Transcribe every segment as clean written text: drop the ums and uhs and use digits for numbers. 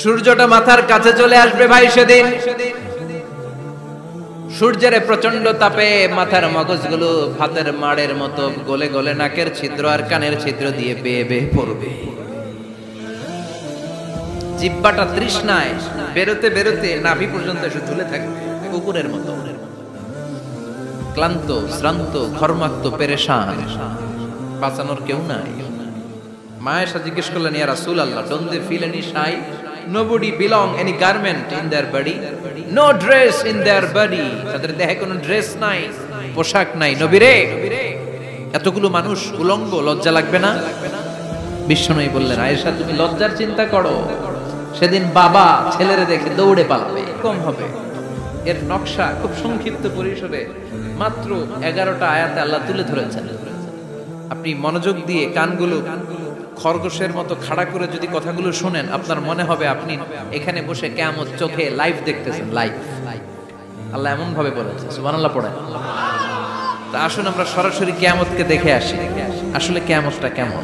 সূর্যটা মাথার কাছে চলে আসবে ভাই সেদিন। সূর্যের প্রচন্ড তাপে মাথার মগজগুলো ভাতের মাড়ের মতো গলে গলে নাকের ছিদ্র আর কানের ছিদ্র দিয়ে বেয়ে বেয়ে পড়বে। জিহ্বাটা তৃষ্ণায় বেরোতে বেরোতে নাভি পর্যন্ত এসে ঝুলে থাকবে কুকুরের মতো, ক্লান্ত শ্রান্ত ঘর্মাক্ত পেরেশান, বাঁচানোর কেউ নাই। মায়েশা জিজ্ঞেস করলেন, ইয়া রাসূলুল্লাহ, don't they feel any shy? Nobody belong any garment in their body, no dress in their body, তাদের দেহে কোনো ড্রেস নাই, পোশাক নাই। নবী রে, এতগুলো মানুষ উলঙ্গ, লজ্জা লাগবে না? বিশ্বনবী বললেন, আয়েশা তুমি লজ্জার চিন্তা করো, সেদিন বাবা ছেলেরে দেখে দৌড়ে পালাবে, কম হবে। এর নকশা খুব সংক্ষিপ্ত পরিসরে মাত্র 11টা আয়াতে আল্লাহ তুলে ধরেছেন। আপনি মনোযোগ দিয়ে কানগুলো খরগোশের মতো খাড়া করে যদি কথাগুলো শুনেন, আপনার মনে হবে আপনি এখানে বসে কিয়ামত চোখে লাইভ দেখতেছেন। লাইভ আল্লাহ এমন ভাবে বলেছে, সুবহানাল্লাহ পড়েন। তা আসুন আমরা সরাসরি কিয়ামতকে দেখে আসি, আসলে কিয়ামতটা কেমন।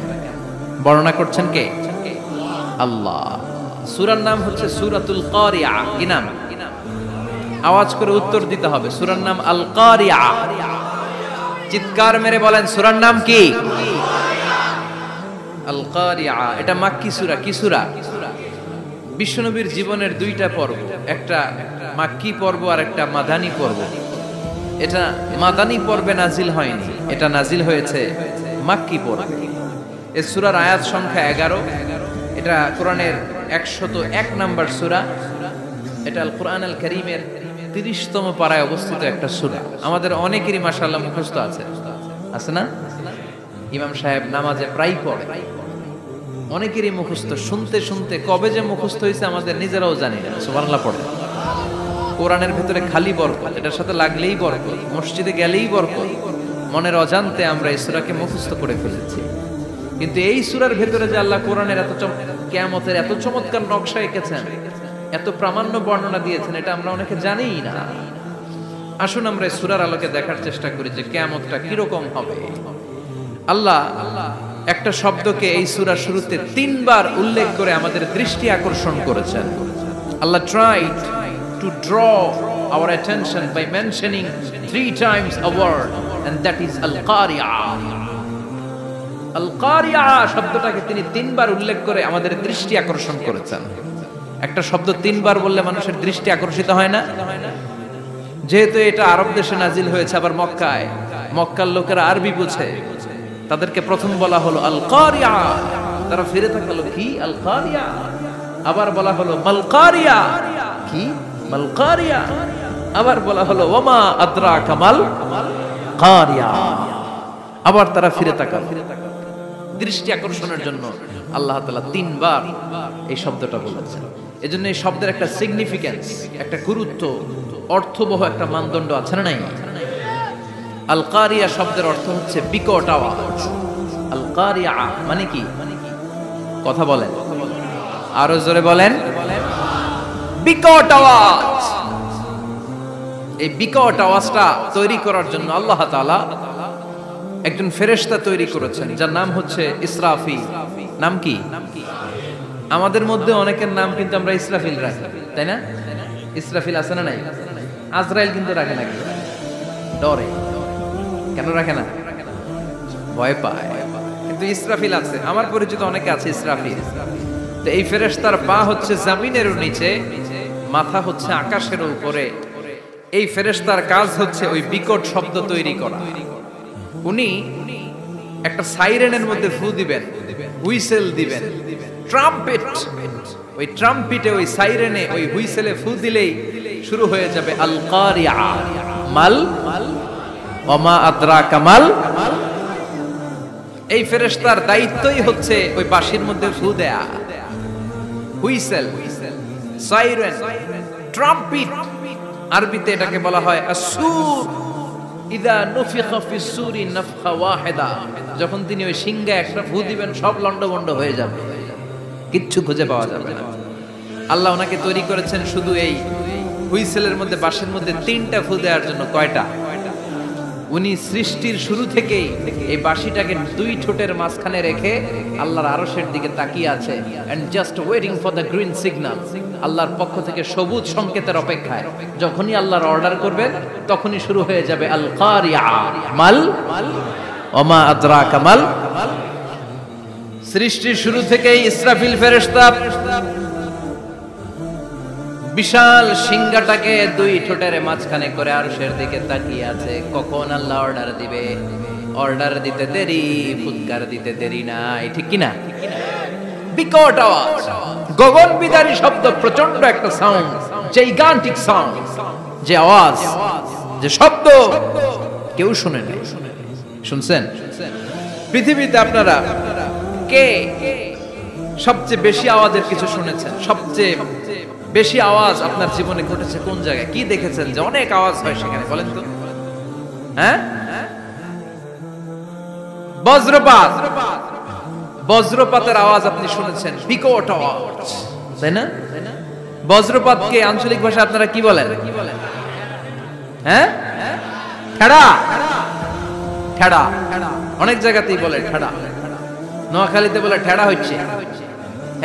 বর্ণনা করছেন কে? আল্লাহ। সূরার নাম হচ্ছে সূরাতুল কারিয়া। কি নাম? আওয়াজ করে উত্তর দিতে হবে। সূরার নাম আল কারিয়া। চিৎকার মেরে বলেন, সূরার নাম কি? আল কারিয়া। এটা মাক্কি সূরা। কি সূরা? বিশ্বনবীর জীবনের দুইটা পর্ব, একটা মাক্কি পর্ব আর একটা মাদানী পর্ব। এটা মাদানী পর্বে নাজিল হয়নি, এটা নাজিল হয়েছে মাক্কি পর্বে। এই সূরার আয়াত সংখ্যা 11। এটা কোরআনের 101 নম্বর সূরা। এটা আল কোরআন আল কারীমের 30তম পারায় অবস্থিত একটা সূরা। আমাদের অনেকেরই মাশাআল্লাহ মুখস্থ আছে, আছে না? ইমাম সাহেব নামাজে প্রায় পড়ে, অনেকেরই মুখস্থ। শুনতে শুনতে কবে যে মুখস্থ হয়েছে আমাদের নিজেরাও জানি না। সুবহানাল্লাহ পড়ে। কোরআনের ভিতরে খালি বরকত, এটার সাথে লাগলেই বরকত, মসজিদে গেলেই বরকত। মনের অজান্তে আমরা এই সূরাকে মুখস্থ করে ফেলেছি। কিন্তু এই সূরার ভিতরে যে আল্লাহ কোরআনের এত কিয়ামতের এত চমৎকার নকশা এঁকেছেন, এত প্রামাণ্য বর্ণনা দিয়েছেন, এটা আমরা অনেকে জানিই না। আসুন আমরা এই সূরার আলোকে দেখার চেষ্টা করি যে কিয়ামতটা কিরকম হবে। আল্লাহ একটা শব্দকে এই সূরার শুরুতে 3 বার উল্লেখ করে আমাদের দৃষ্টি আকর্ষণ করেছেন। আল্লাহ tried to draw our attention by mentioning 3 times a word, and that is al-qari'ah. al-qari'ah শব্দটাকে তিনি 3 বার উল্লেখ করে আমাদের দৃষ্টি আকর্ষণ করেছেন। একটা শব্দ 3 বার বললে মানুষের দৃষ্টি আকর্ষিত হয় না? যেহেতু এটা আরব দেশে নাজিল হয়েছে, আবার মক্কায়, মক্কার লোকেরা আরবি বুঝে, তাদেরকে প্রথম বলা হলো আল কারিয়া। তারা ফিরে তাকালো, কি আল কারিয়া? আবার বলা হলো মাল কারিয়া। কি মাল কারিয়া? আবার বলা হলো ওমা আদরাকা মাল কারিয়া। আবার তারা ফিরে তাকালো। দৃষ্টি আকর্ষণের জন্য আল্লাহ তাআলা 3 বার এই শব্দটা বলেছেন। এজন্য এই শব্দের একটা সিগনিফিকেন্স, একটা গুরুত্ব, অর্থবহ একটা মানদণ্ড আছে না নাই? আল কারিয়া শব্দের অর্থ হচ্ছে বিকট আওয়াজ। আল কারিয়া মানে কি? কথা বলেন, আরো জোরে বলেন। বিকট আওয়াজ। এই বিকট আওয়াজটা তৈরি করার জন্য আল্লাহ তাআলা একজন ফেরেশতা তৈরি করেছেন, যার নাম হচ্ছে ইসরাফিল। নাম কি? আমাদের মধ্যে অনেকের নাম কিন্তু আমরা ইসরাফিল রাখি, তাই না? ইসরাফিল আছে না নাই? আজরাইল কিন্তু রাখে না, কি ডরে? কেন রাখে না? ভয় পায়। কিন্তু ইসরাফিল আছে, আমার পরিচিত অনেকে আছে ইসরাফিল। তো এই ফেরেশতার পা হচ্ছে জমিনের নিচে, মাথা হচ্ছে আকাশের উপরে। এই ফেরেশতার কাজ হচ্ছে ওই বিকট শব্দ তৈরি করা। উনি একটা সাইরেনের মধ্যে ফু দিবেন, হুইসেল দিবেন, ট্রাম্পেট। ওই ট্রাম্পিটে, ওই সাইরেনে, ওই হুইসেলে ফু দিলেই শুরু হয়ে যাবে আল কারিয়া। মাল ওমা আদরাকা মাল। এই ফেরেশতার দায়িত্বই হচ্ছে ওই বাঁশির মধ্যে ফু দেয়া। হুইসেল, সাইরেন, ট্রাম্পিট, আরবিতে এটাকে বলা হয় আসুর। ইদা নুফিখা ফিস সূরি নাফখা ওয়াহিদা। যখন তিনি ওই সিংহে একটা ফু দিবেন, সব লন্ডভন্ড হয়ে যাবে, কিচ্ছু খুঁজে পাওয়া যাবে না। আল্লাহ ওনাকে তৈরি করেছেন শুধু এই হুইসেলের মধ্যে, বাঁশির মধ্যে 3টা ফু দেওয়ার জন্য। কয়টা? উনি সৃষ্টির শুরু থেকেই এই বাঁশিটাকে দুই ঠোঁটের মাঝখানে রেখে আল্লাহর আরশের দিকে তাকিয়ে আছে and just waiting for the green signal. আল্লাহর পক্ষ থেকে সবুজ সংকেতের অপেক্ষায়। যখনই আল্লাহর অর্ডার করবেন তখনই শুরু হয়ে যাবে আল কারিয়া মাল ওমা আদরাকা মাল। সৃষ্টির শুরু থেকেই ইসরাফিল ফেরেশতা বিশাল সিংহাটাকে দুই ঠোঁটের মাঝখানে করে আরশের দিকে তাকিয়ে আছে, কখন আল্লাহ অর্ডার দিবে। অর্ডার দিতে দেরি, ফুৎকার দিতে দেরি নাই, ঠিক কিনা? বিকট আওয়াজ, গগন বিদারী শব্দ, প্রচন্ড একটা সাউন্ড, জাইগান্টিক সাউন্ড, যে আওয়াজ, যে শব্দ কেউ শুনে নাই। শুনছেন? পৃথিবীতে আপনারা কে সবচেয়ে বেশি আওয়াজের কিছু শুনেছেন? সবচেয়ে বেশি আওয়াজ আপনার জীবনে ঘটেছে কোন জায়গায়? কি দেখেছেন যে অনেক আওয়াজ হয় সেখানে? বলেন তো। হ্যাঁ, বজ্রপাত। বজ্রপাতের আওয়াজ আপনি শুনেছেন, বিকট আওয়াজ, তাই না? বজ্রপাতকে আঞ্চলিক ভাষা আপনারা কি বলেন? হ্যাঁ, ঠেড়া। ঠেড়া অনেক জায়গাতেই বলে ঠেড়া। নোয়াখালীতে বলে ঠেড়া হচ্ছে,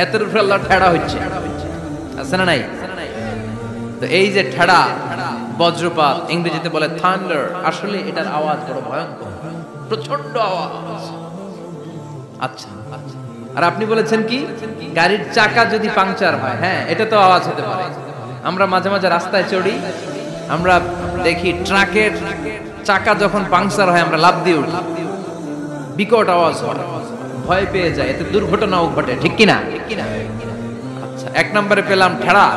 এতের উপরে আল্লাহ ঠেড়া হচ্ছে, আছে না নাই? তো এই যে ঠেড়া, বজ্রপাত, ইংরেজিতে বলে থান্ডার, আসলে এটার আওয়াজ বড় ভয়ঙ্কর, প্রচন্ড আওয়াজ। আচ্ছা, আর আপনি বলেছেন কি গাড়ির চাকা যদি পাংচার হয়, হ্যাঁ এটা তো আওয়াজ হতে পারে। আমরা মাঝে মাঝে রাস্তায় চড়ি, আমরা দেখি ট্রাকের চাকা যখন পাংচার হয় আমরা লাফ দিয়ে উঠি, বিকট আওয়াজ হয়, ভয় পেয়ে যায়, এতে দুর্ঘটনাও ঘটে, ঠিক কিনা? আচ্ছা, এক নম্বরে পেলাম ঠেড়া,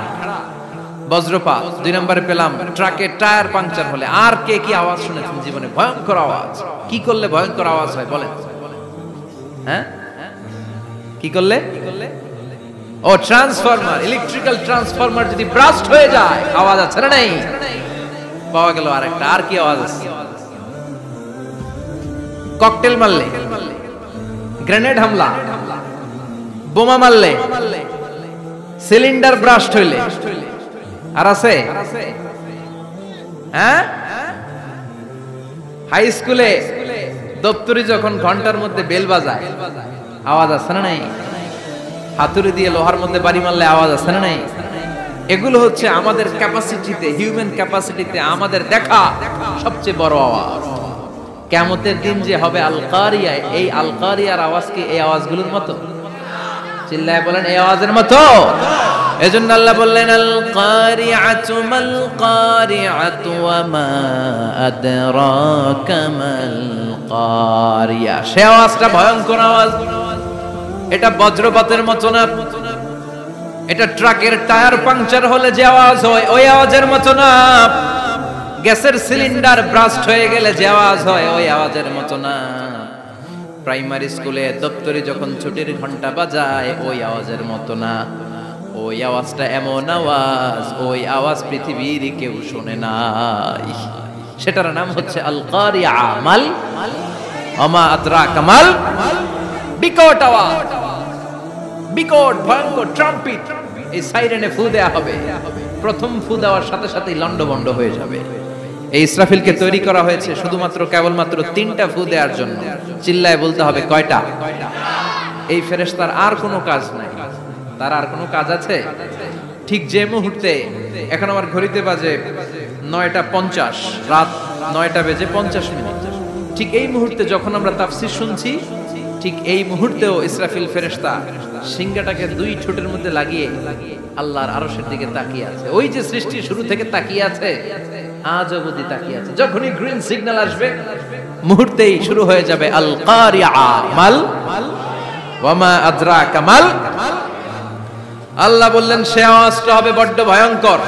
বজ্রপাত। দুই নম্বরে পেলাম ট্রাকের টায়ার পাংচার হলে। আর কে কি আওয়াজ শুনেছেন জীবনে? ভয়ঙ্কর আওয়াজ। কি করলে ভয়ঙ্কর আওয়াজ হয় বলেন? হ্যাঁ, কি করলে? ও ট্রান্সফরমার, ইলেকট্রিক্যাল ট্রান্সফরমার যদি ব্রাস্ট হয়ে যায় আওয়াজ আছে না নাই? পাওয়া গেল আরেকটা। আর কি আওয়াজ আছে? ককটেল মারলে, গ্রেনেড হামলা, বোমা মারলে, সিলিন্ডার ব্রাস্ট হইলে। আর আছে? হ্যাঁ, হাই স্কুলে দপ্তরি যখন ঘন্টার মধ্যে বেল বাজায় আওয়াজ আছে না নাই? হাতুড়ি দিয়ে লোহার মধ্যে বাড়ি মারলে আওয়াজ আছে না নাই? এগুলো হচ্ছে আমাদের ক্যাপাসিটিতে, হিউম্যান ক্যাপাসিটিতে আমাদের দেখা সবচেয়ে বড় আওয়াজ। কিয়ামতের দিন যে হবে আল কারিয়া, এই আল কারিয়ার আওয়াজ কি এই আওয়াজগুলোর মতো? চিল্লায় বলেন, এই আওয়াজের মতো। এজন্য আল্লাহ বললেন আল কারিআতু মাল কারিআতু ওয়া মা আদরাকা মাল কারিয়া। সে আওয়াজটা ভয়ঙ্কর আওয়াজ। এটা বজ্রপাতের মতো না, এটা ট্রাকের টায়ার পাংচার হলে যে আওয়াজ হয় ওই আওয়াজের মতো না, গ্যাসের সিলিন্ডার ব্রাস্ট হয়ে গেলে যে আওয়াজ হয় ওই আওয়াজের মতো না, প্রাইমারি স্কুলে দপ্তরি যখন ছুটির ঘন্টা বাজায় ওই আওয়াজের মতো না। ওই আওয়াজটা এমন আওয়াজ, ওই আওয়াজ পৃথিবীর কেউ শোনে নাই। সেটার নাম হচ্ছে আল কারিয়া মাল ওমা আদরাকা মাল। বিকট আওয়াজ, বিকট ভয়ঙ্কর ট্রাম্পিট। এই সাইরেনে ফু দেয়া হবে, প্রথম ফু দেওয়ার সাথে সাথেই লন্ডভন্ড হয়ে যাবে। এই ইসরাফিলকে তৈরি করা হয়েছে শুধুমাত্র কেবলমাত্র 3টা ফু দেওয়ার জন্য। চিল্লায় বলতে হবে কয়টা? এই ফেরেশতার আর কোনো কাজ নাই। তার আর কোনো কাজ আছে? ঠিক যে মুহূর্তে, এখন আমার ঘড়িতে বাজে 9:50, রাত 9:50, ঠিক এই মুহূর্তে যখন আমরা তাফসীর শুনছি, ঠিক এই মুহূর্তেও ইসরাফিল ফেরেশতা সিংহাটাকে দুই ঠোঁটের মধ্যে লাগিয়ে আল্লাহর আরশের দিকে তাকিয়ে আছে। ওই যে সৃষ্টির শুরু থেকে তাকিয়ে আছে, আজ অবধি তাকিয়ে আছে। যখনই গ্রিন সিগন্যাল আসবে মুহূর্তেই শুরু হয়ে যাবে আল কারিয়া মাল ওয়া মা আদরাকা মাল। আল্লাহ বললেন সে আওয়াজটা হবে বড্ড ভয়ঙ্কর।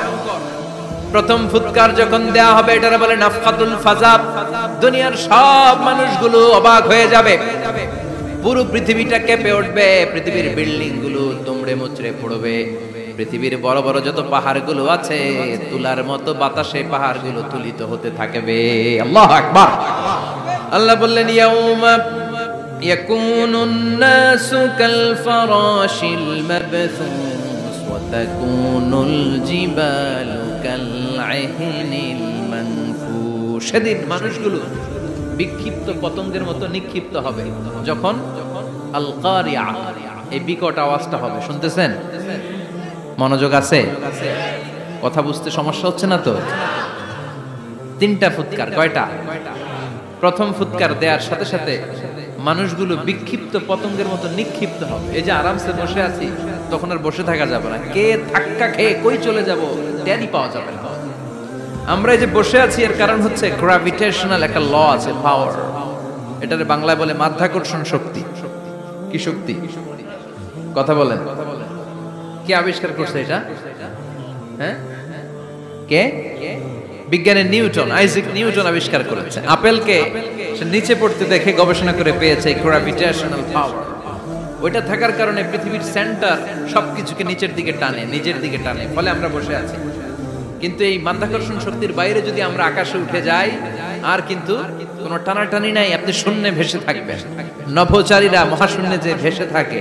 প্রথম ফুৎকার যখন দেয়া হবে এটারে বলে নাফকাতুল ফাজাব। দুনিয়ার সব মানুষগুলো অবাক হয়ে যাবে, পুরো পৃথিবীটা কেঁপে উঠবে, পৃথিবীর বিল্ডিং গুলো দুমড়ে মুচড়ে পড়বে, পৃথিবীর বড় বড় যত পাহাড়গুলো আছে তুলার মতো বাতাসে পাহাড়গুলো তুলিত হতে থাকবে। আল্লাহু আকবার। আল্লাহ বললেন ইয়াউমা ইয়াকুনুন নাসু কাল ফারাশিল মাবথুস ওয়াতাকুনুল জিবালু কালআহনিল মানফুশ। সেদিন মানুষগুলো বিক্ষিপ্ত পতঙ্গের মতো নিক্ষিপ্ত হবে যখন আল কারিয়া, এই বিকট আওয়াজটা হবে। শুনতেছেন? মনোযোগ আছে? কথা বুঝতে সমস্যা হচ্ছে না তো? তিনটা ফুৎকার। কয়টা? প্রথম ফুৎকার দেওয়ার সাথে সাথে মানুষগুলো বিক্ষিপ্ত পতঙ্গের মতো নিক্ষিপ্ত হবে। এই যে আরামসে বসে আছি, তখন আর বসে থাকা যাবে না। কে ধাক্কা খেয়ে কই চলে যাব টেরই পাওয়া যাবে না। আমরা এই যে বসে আছি এর কারণ হচ্ছে গ্র্যাভিটেশনাল একটা ল আছে, পাওয়ার। এটারে বাংলায় বলে মাধ্যাকর্ষণ শক্তি। কি শক্তি? কথা বলেন। কে আবিষ্কার করছে এটা? হ্যাঁ, কে? বিজ্ঞানের নিউটন, আইজাক নিউটন আবিষ্কার করেছে। আপেলকে সে নিচে পড়তে দেখে গবেষণা করে পেয়েছে গ্র্যাভিটেশনাল পাওয়ার। ওইটা থাকার কারণে পৃথিবীর সেন্টার সবকিছুকে নিচের দিকে টানে, নিজের দিকে টানে, ফলে আমরা বসে আছি। কিন্তু এই মাধ্যাকর্ষণ শক্তির বাইরে যদি আমরা আকাশে উঠে যাই, আর কিন্তু কোনো টানাটানি নাই, আপনি শূন্যে ভেসে থাকবেন। নভোচারীরা মহাশূন্যে যে ভেসে থাকে,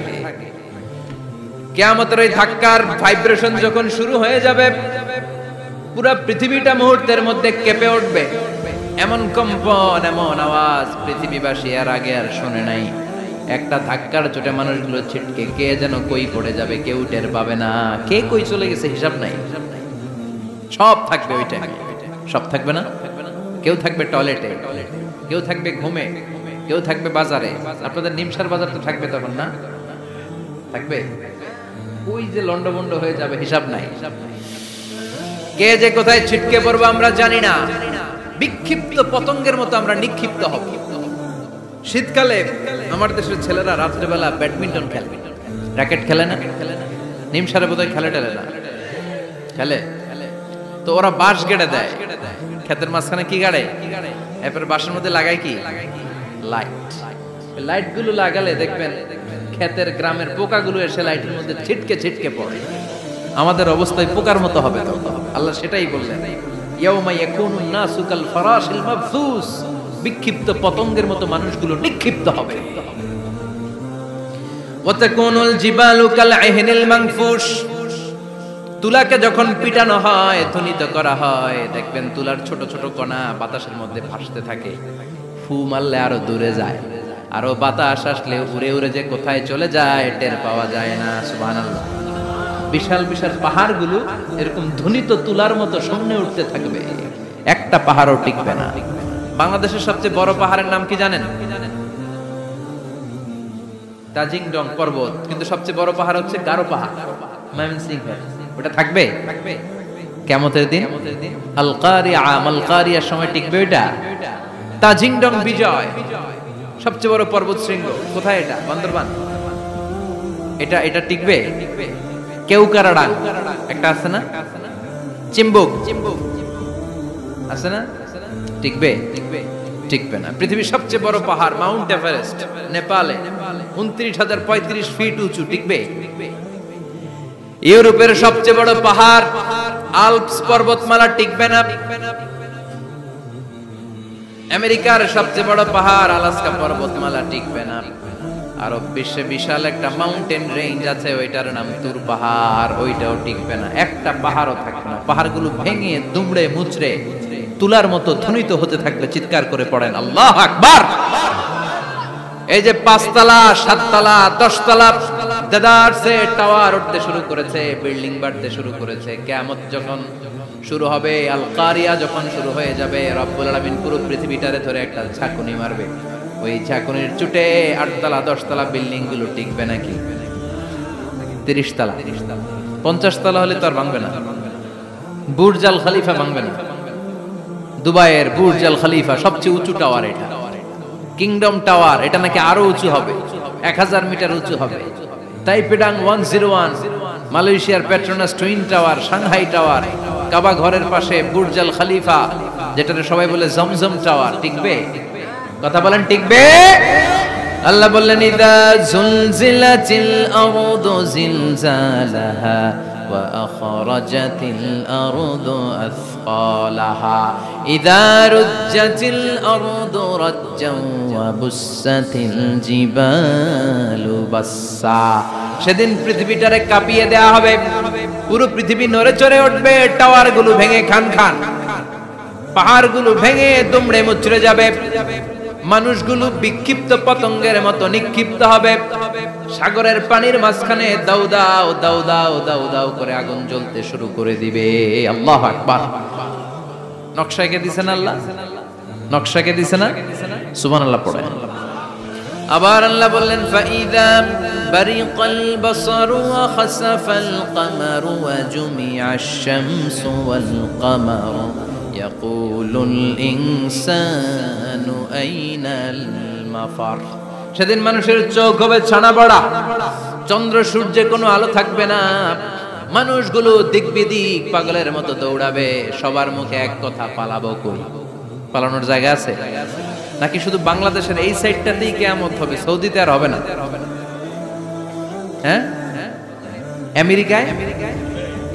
কিয়ামতের ওই ধাক্কার ভাইব্রেশন যখন শুরু হয়ে যাবে, পুরো পৃথিবীটা মুহূর্তের মধ্যে কেঁপে উঠবে। এমন কম্পন, এমন আওয়াজ পৃথিবীবাসী এর আগে আর শুনে নাই। একটা ধাক্কার চোটে মানুষগুলো ছিটকে কে যেন কই পড়ে যাবে, কেউ টের পাবে না। কে কই চলে গেছে হিসাব নাই। সব থাকবে ওই টাইমে। সব থাকবে না? কেউ থাকবে টয়লেটে, কেউ থাকবে ঘুমে, কেউ থাকবে বাজারে। আপনাদের নিমসার বাজার তো থাকবে তখন, না থাকবে? ওই যে লন্ডভন্ড হয়ে যাবে, হিসাব নাই। কে যে কোথায় ছিটকে পড়বো আমরা জানি না। বিক্ষিপ্ত পতঙ্গের মতো আমরা নিক্ষিপ্ত হব। শীতকালে আমার দেশের ছেলেরা রাত্রেবেলা ব্যাডমিন্টন খেলবে, র্যাকেট খেলে না? নিমসারে বোধহয় খেলে টেলে না, খেলে তো। ওরা বাঁশ গেড়ে দেয় ক্ষেতের মাঝখানে। কি গাড়ে? এরপরে বাঁশের মধ্যে লাগায় কি? লাইট। লাইট গুলো লাগালে দেখবেন ক্ষেতের গ্রামের পোকাগুলো এসে লাইটের মধ্যে ছিটকে ছিটকে পড়ে। আমাদের অবস্থায় পোকার মতো হবে তো। আল্লাহ সেটাই বললেন, ইয়াউমা ইয়াকুনুন নাসু কাল ফারাশিল মাবসুস। বিক্ষিপ্ত পতঙ্গের মতো মানুষগুলো নিক্ষিপ্ত হবে। ওয়া তাকুনুল জিবালু কাল আহনিল মানফুশ। তুলাকে যখন পিটানো হয়, ধ্বনিত করা হয়, দেখবেন তুলার ছোট ছোট কণা বাতাসের মধ্যে ভাসতে থাকে। ফু মারলে আরো দূরে যায়, আরো বাতাস আসলে উড়ে উড়ে যে কোথায় চলে যায় টের পাওয়া যায় না। সুবহানাল্লাহ। বিশাল বিশাল পাহাড়গুলো এরকম ধ্বনিত তুলার মতো সামনে উঠতে থাকবে, একটা পাহাড়ও টিকবে না। বাংলাদেশের সবচেয়ে বড় পাহাড়ের নাম কি জানেন? তাজিংডং পর্বত। কিন্তু সবচেয়ে বড় পাহাড় হচ্ছে গারো পাহাড়, ময়মনসিংহ। ওটা থাকবে কিয়ামতের দিন। আল কারিয়া, মাল কারিয়ার সময় টিকবে ওইটা। তাজিংডং বিজয় সবচেয়ে বড় পর্বত শৃঙ্গ। কোথায় এটা? বান্দরবান। এটা টিকবে? কেউকারাডাং একটা আছে না? চিম্বুক আছে না? টিকবে? টিকবে না। পৃথিবীর সবচেয়ে বড় পাহাড় মাউন্ট এভারেস্ট নেপালে 29,035 ফিট উঁচু, টিকবে? ইউরোপের সবচেয়ে বড় পাহাড় আল্পস পর্বতমালা টিকবে না। আমেরিকার সবচেয়ে বড় পাহাড় আলাস্কা পর্বতমালা টিকবে না। আরব বিশ্বে বিশাল একটা মাউন্টেন রেঞ্জ আছে, ওইটার নাম তুর পাহাড়, ওইটাও টিকবে না। একটা পাহাড়ও থাকবে না। পাহাড়গুলো ভেঙে দুমড়ে মুচড়ে তুলার মতো ধ্বনিত হতে থাকবে। চিৎকার করে পড়েন আল্লাহু আকবার। এই যে 5 তলা, 7 তলা, 10 তলা দেদারসে টাওয়ার উঠতে শুরু করেছে, বিল্ডিং বাড়তে শুরু করেছে। কিয়ামত যখন শুরু হবে, আল কারিয়া যখন শুরু হয়ে যাবে, রব্বুল আলামিন পুরো পৃথিবীটারে ধরে একটা ঝাঁকুনি মারবে। ওই ঝাঁকুনির চুটে 8 তলা 10 তলা বিল্ডিং গুলো টিকবে নাকি? 30 তলা 50 তলা হলে তো আর ভাঙবে না। বুর্জ আল খলিফা ভাঙবে না। দুবাইয়ের বুর্জ আল খলিফা সবচেয়ে উঁচু টাওয়ার এটা। কিংডম টাওয়ার এটা নাকি আরো উঁচু হবে, 1000 মিটার উঁচু হবে। তাইপেডাং 101, মালয়েশিয়ার Petronas twin tower, Shanghai tower, Kaaba ঘরের পাশে বুর্জ আল খলিফা, যেটাকে সবাই বলে জমজম টাওয়ার, টিকবে? কথা বলেন, টিকবে? আল্লাহ বললেন, ইদা জুলজিলাতিল আরদু জিলজালাহা ওয়া আখরাজাতিল আরদু আসকালাহা ইদা রুজ্জাতিল আরদু রাজ্জান ওয়া বুসাতিল জিবালু বাসসা সেদিন পৃথিবীটারে কাঁপিয়ে দেয়া হবে, পুরো পৃথিবী নড়ে চড়ে উঠবে, টাওয়ার গুলো ভেঙে খান খান, পাহাড় গুলো ভেঙে দুমড়ে মুচড়ে যাবে, মানুষগুলো বিক্ষিপ্ত পতঙ্গের মতো নিক্ষিপ্ত হবে, সাগরের পানির মাঝখানে দাউ দাউ দাউ দাউ দাউ দাউ করে আগুন জ্বলতে শুরু করে দিবে। আল্লাহু আকবার। নকশাকে দিছেন আল্লাহ, নকশাকে দিছে না? সুবহানাল্লাহ পড়ে। আবার আল্লাহ বললেন ফাইদা বারিকাল বাসারু ওয়া খাসাফাল কামারু ওয়া জুমিআশ শামসু ওয়াল কামারু ইয়াকুলুল ইনসানু আইনাল মাফার। সেদিন মানুষের চোখ হবে ছানা বড়া, চন্দ্র সূর্যে কোনো আলো থাকবে না, মানুষগুলো দিক বিদিক পাগলের মতো দৌড়াবে, সবার মুখে এক কথা, পালাবো কই? পালানোর জায়গা আছে নাকি শুধু বাংলাদেশের এই সাইডটাতেই কিয়ামত হবে? সৌদিতে আর হবে না? হ্যাঁ, আমেরিকায়,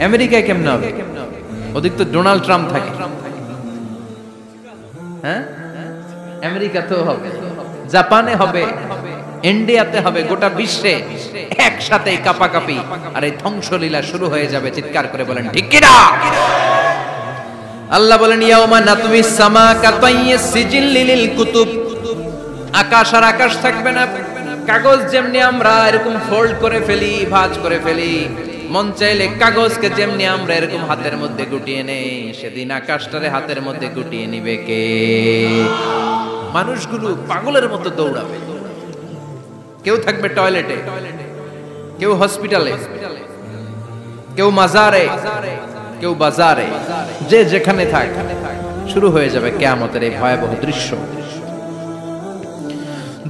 আমেরিকায় কেমনে হবে? ওদিক তো ডোনাল্ড ট্রাম্প থাকে। হ্যাঁ, আমেরিকাতেও হবে, জাপানে হবে, ইন্ডিয়াতে হবে, গোটা বিশ্বে একসাথে কাপাকাপি আর এই ধ্বংসলীলা শুরু হয়ে যাবে। চিৎকার করে বলেন ঠিক কি না? আল্লাহ বলেন ইয়াউমা নাতমিস সামা কাতাইয়িস সিজিল লিল কুতুব। আকাশ আর আকাশ থাকবে না, কাগজ যেমনি আমরা এরকম ফোল্ড করে ফেলি, ভাঁজ করে ফেলি, মন চাইলে কাগজকে যেমনি আমরা এরকম হাতের মধ্যে গুটিয়ে নেই, সেদিন আকাশটারে হাতের মধ্যে গুটিয়ে নিবে কে? মানুষগুলো পাগলের মতো দৌড়াবে, কেউ থাকবে টয়লেটে, কেউ হসপিটালে, কেউ মাজারে, কেউ বাজারে, যে যেখানে থাক, শুরু হয়ে যাবে কিয়ামতের এই ভয়াবহ দৃশ্য।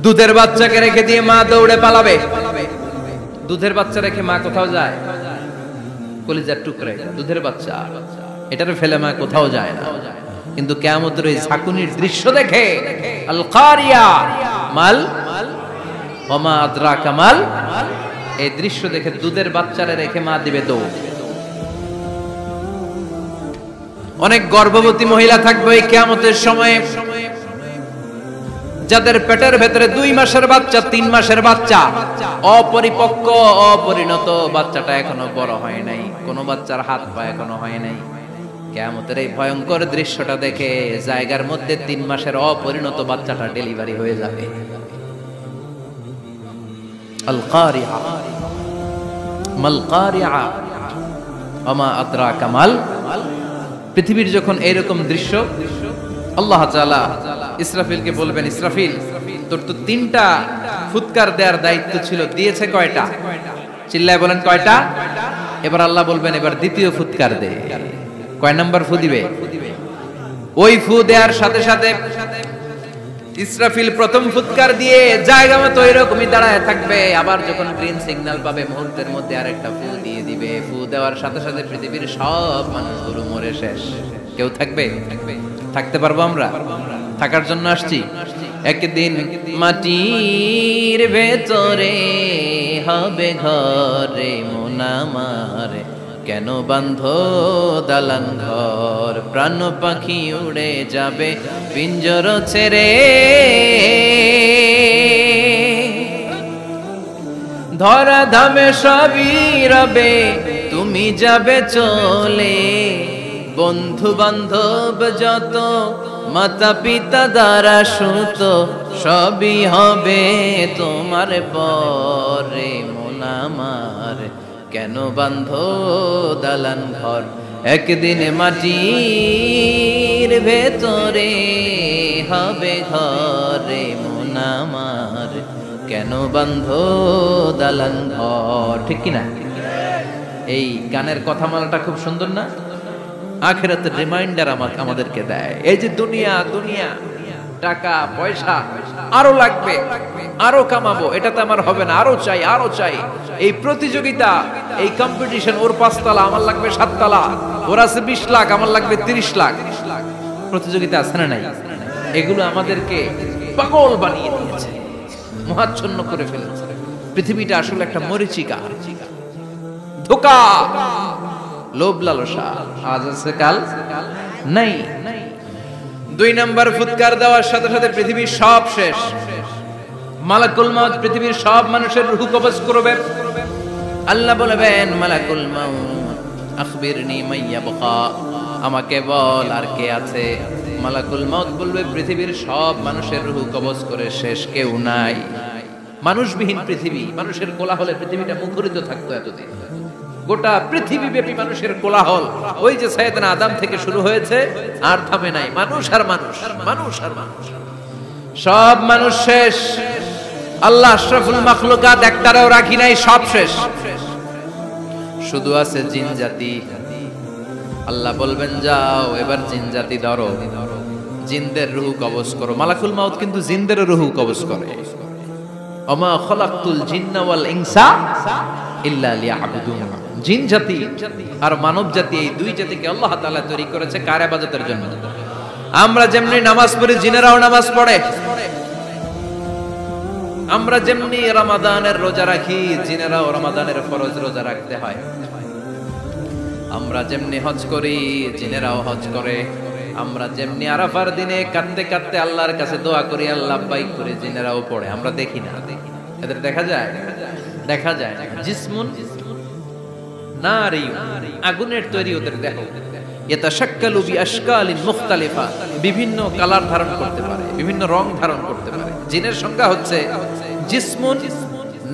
দুধের বাচ্চাকে রেখে দিয়ে মা দৌড়ে পালাবে। দুধের বাচ্চা রেখে মা কোথাও যায়? কলিজার টুকরে দুধের বাচ্চা, এটারে ফেলে মা কোথাও যায় না। কিন্তু কিয়ামতের এই ঝাঁকুনির দৃশ্য দেখে আল কারিয়া মাল ওয়া মা আদরাকা মাল, এই দৃশ্য দেখে দুধের বাচ্চারে রেখে মা দিবে দৌড়। অনেক গর্ভবতী মহিলা থাকবে এই কিয়ামতের সময়ে, যাদের পেটের ভেতরে 2 মাসের বাচ্চা, 3 মাসের বাচ্চা, অপরিপক্ক অপরিণত, বাচ্চাটা এখনো বড় হয় নাই, কোন বাচ্চার হাত পা এখনো হয় নাই। কিয়ামতের এই ভয়ঙ্কর দৃশ্যটা দেখে জায়গার মধ্যে 3 মাসের অপরিণত বাচ্চাটা ডেলিভারি হয়ে যাবে। আল কারিআ মাল কারিআ ওয়া মা আদরাকা মাল। পৃথিবীর যখন এরকম দৃশ্য, আল্লাহ তাআলা ইসরাফিলকে বলবেন, ইসরাফিল তোর তো 3টা ফুৎকার দেওয়ার দায়িত্ব ছিল, দিয়েছে কয়টা? চিল্লায় বলেন কয়টা? এবার আল্লাহ বলবেন এবার দ্বিতীয় ফুৎকার দে। কয় নাম্বার ফু দিবে? ওই ফু দেওয়ার সাথে সাথে ইসরাফিল প্রথম ফুৎকার দিয়ে জায়গা মতো এরকমই দাঁড়ায় থাকবে, আবার যখন গ্রিন সিগন্যাল পাবে মুহূর্তের মধ্যে আরেকটা ফু দিয়ে দিবে। ফু দেওয়ার সাথে সাথে পৃথিবীর সব মানুষগুলো মরে শেষ। কেউ থাকবে? থাকতে পারবো আমরা? থাকার জন্য আসছি। একদিন মাটির ভেতরে হবে ঘরে মন আমার, কেন বাঁধো দালান ঘর, প্রাণ পাখি উড়ে যাবে পিঞ্জর ছেড়ে, ধরা ধামে সবই রবে তুমি যাবে চলে, বন্ধু বান্ধব যত মাতা পিতা দ্বারা সুত সবই হবে তোমার পরে মন আমার, কেন বাঁধো দালান ঘর। একদিন মাটির ভেতরে হবে ঘরে মন আমার, কেন বাঁধো দালান ঘর। ঠিক কিনা? এই গানের কথামালাটা খুব সুন্দর না? আখিরাতের রিমাইন্ডার আমাদেরকে দেয়। এই যে দুনিয়া দুনিয়া, টাকা পয়সা আরো লাগবে, আরো কামাবো, এটাতে আমার হবে না, আরো চাই আরো চাই। এই প্রতিযোগিতা, এই কম্পিটিশন, ওর 5 তলা আমার লাগবে 7 তলা, ওর আছে 20 লাখ আমার লাগবে 30 লাখ। প্রতিযোগিতা আছে না নাই? এগুলো আমাদেরকে পাগল বানিয়ে দিয়েছে, মোহাচ্ছন্ন করে ফেলেছে। পৃথিবীটা আসলে একটা মরিচিকা, ধোঁকা, লোভ লালসা, আজ আছে কাল নাই। 2 নাম্বার ফুৎকার দেওয়ার সাথে সাথে পৃথিবীর সব শেষ। মালাকুল মউত পৃথিবীর সব মানুষের রূহ কবজ করবে। আল্লাহ বলবেন মালাকুল মাউত আখবিরনি মাইয়াবকা, আমাকে বল আর কে আছে। মালাকুল মাউত বলবে পৃথিবীর সব মানুষের রূহ কবজ করে শেষ, কেউ নাই। মানুষবিহীন পৃথিবী, মানুষের কোলাহলে পৃথিবীটা মুখরিত থাকতো এতদিন। গোটা পৃথিবী ব্যাপী মানুষের কোলাহল, ওই যে সাইয়েদনা আদম থেকে শুরু হয়েছে আর থামে নাই। মানুষ আর মানুষ, মানুষ আর মানুষ, সব মানুষ শেষ। আল্লাহ আশরাফুল মাখলুকাত একটারও রাখি নাই, সব শেষ। শুধু আছে জিন জাতি। আল্লাহ বলবেন যাও এবার জিন জাতি ধরো, জিনদের রূহ কবজ করো। মালাকুল মাউত কিন্তু জিনদের রূহ কবজ করে। ওমা খলাকতুল জিন্না ওয়াল ইনসা ইল্লা লিয়াবুদুন। জিন জাতি আর মানব জাতি, এই দুই জাতিকে আল্লাহ তাআলা তৈরি করেছে কার ইবাদতের জন্য। আমরা যেমনি নামাজ পড়ি, জিনেরাও নামাজ পড়ে। আমরা যেমনি রমাদানের রোজা রাখি, জিনেরাও রমাদানের ফরজ রোজা রাখতে হয়। আমরা যেমনি হজ করি, জিনেরাও হজ করে। আমরা যেমনি আরাফার দিনে কাঁদতে কাঁদতে আল্লাহর কাছে দোয়া করি, আল্লাহ লাব্বাইক করে, জিনেরাও পড়ে। আমরা দেখি না, এদের দেখা যায়? দেখা যায় না। জিসমুন নারী, আগুনের তৈরি ওদের দেহ। ইয়াতাশাক্কালু বিআশকালিন মুখতালিফা, বিভিন্ন কালার ধারণ করতে পারে, বিভিন্ন রং ধারণ করতে পারে। জিনের সংখ্যা হচ্ছে জিসমুন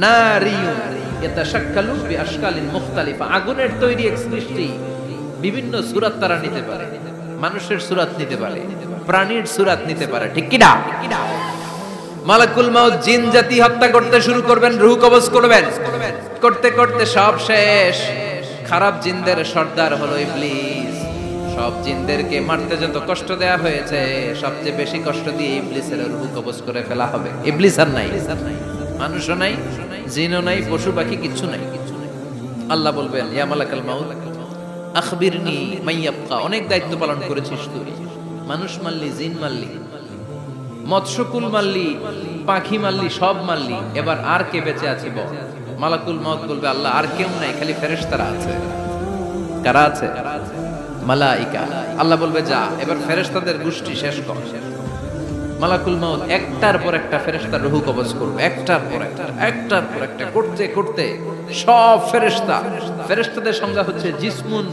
নারিয়ুন ইয়াতাশাক্কালু বিআশকালিন মুখতালিফা, আগুনের তৈরি এক সৃষ্টি। বিভিন্ন সূরত তারা নিতে পারে, মানুষের সূরত নিতে পারে, প্রাণীর সূরত নিতে পারে, ঠিক কি না? মালাকুল মাউত জিন জাতি হত্যা করতে শুরু করবেন, রূহ কবজ করবেন। করতে করতে সব শেষ। খারাপ জিনদের সর্দার হলো ইবলিস। সব জিনদেরকে মারতে যত কষ্ট দেয়া হয়েছে, সবচেয়ে বেশি কষ্ট দিয়ে ইবলিসের রূহ কবজ করে ফেলা হবে। ইবলিস আর নাই, মানুষও নাই, জিনও নাই, পশু পাখি কিচ্ছু নাই। আল্লাহ বলবেন ইয়া মালাকুল মাউত আখবিরনি মাইয়াবকা, অনেক দায়িত্ব পালন করেছিস তুই। মানুষ মারলি, জিন মারলি, মৎস্যকুল মারলি, পাখি মারলি, সব মারলি, এবার আর কে বেঁচে আছে বল। মালাকুল মাউত বলবে আল্লাহ আর কেউ নাই, খালি ফেরেশতারা আছে। কারা আছে? মালাইকা। আল্লাহ বলবে যা এবার ফেরেশতাদের গোষ্ঠী শেষ কর। মালাকুল মাউত একটার পর একটা ফেরেশতার রূহ কবজ করবে, একটার পর একটা, একটার পর একটা করতে করতে সব ফেরেশতা। ফেরেশতাদের সংজ্ঞা হচ্ছে জিসমুন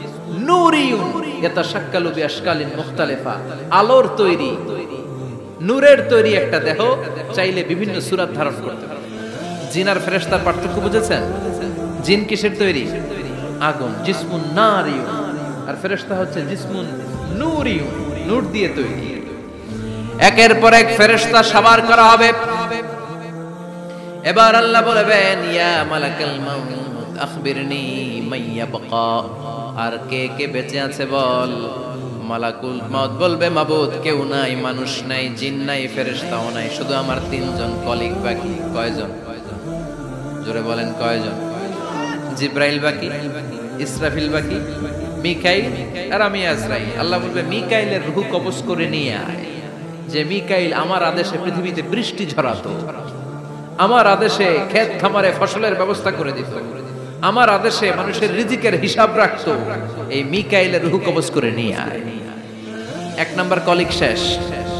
নূরিয়ুন ইয়াতাশাক্কালু বিআশকালিন মুখতালিফা, আলোর তৈরি, নূরের তৈরি একটা দেহ, চাইলে বিভিন্ন সূরত ধারণ করতে পারে। জিন আর ফেরেশতার পার্থক্য বুঝেছেন? জিন কিসের তৈরি? আগুন, জিসমুন নারিয়ুন। আর ফেরেশতা হচ্ছে জিসমুন নূরিয়ুন, নূর দিয়ে তৈরি। একের পর এক ফেরেশতা সবার করা হবে। এবার আল্লাহ বলবেন ইয়া মালাকুল মাউত আখবিরনি মাইয়াবকা, আর কে কে বেঁচে আছে বল। মালাকুল মাউত বলবে মাবুদ কেউ নাই, মানুষ নাই, জিন নাই, ফেরেশতাও নাই, শুধু আমার তিনজন কলিগ বাকি। কয়জন? জোরে বলেন কয়জন? জিব্রাইল বাকি, ইসরাফিল বাকি, মিকাইল আর আমি আজরাইল। আল্লাহ বলবে মিকাইলের রূহ কবজ করে নিয়ে আয়। যে মিকাইল আমার আদেশে পৃথিবীতে বৃষ্টি ঝরাতো, আমার আদেশে ক্ষেত খামারে ফসলের ব্যবস্থা করে দিত, আমার আদেশে মানুষের রিজিকের হিসাব রাখতো, এই মিকাইলের রূহ কবজ করে নিয়ে আয়। এক নাম্বার কলিগ শেষ।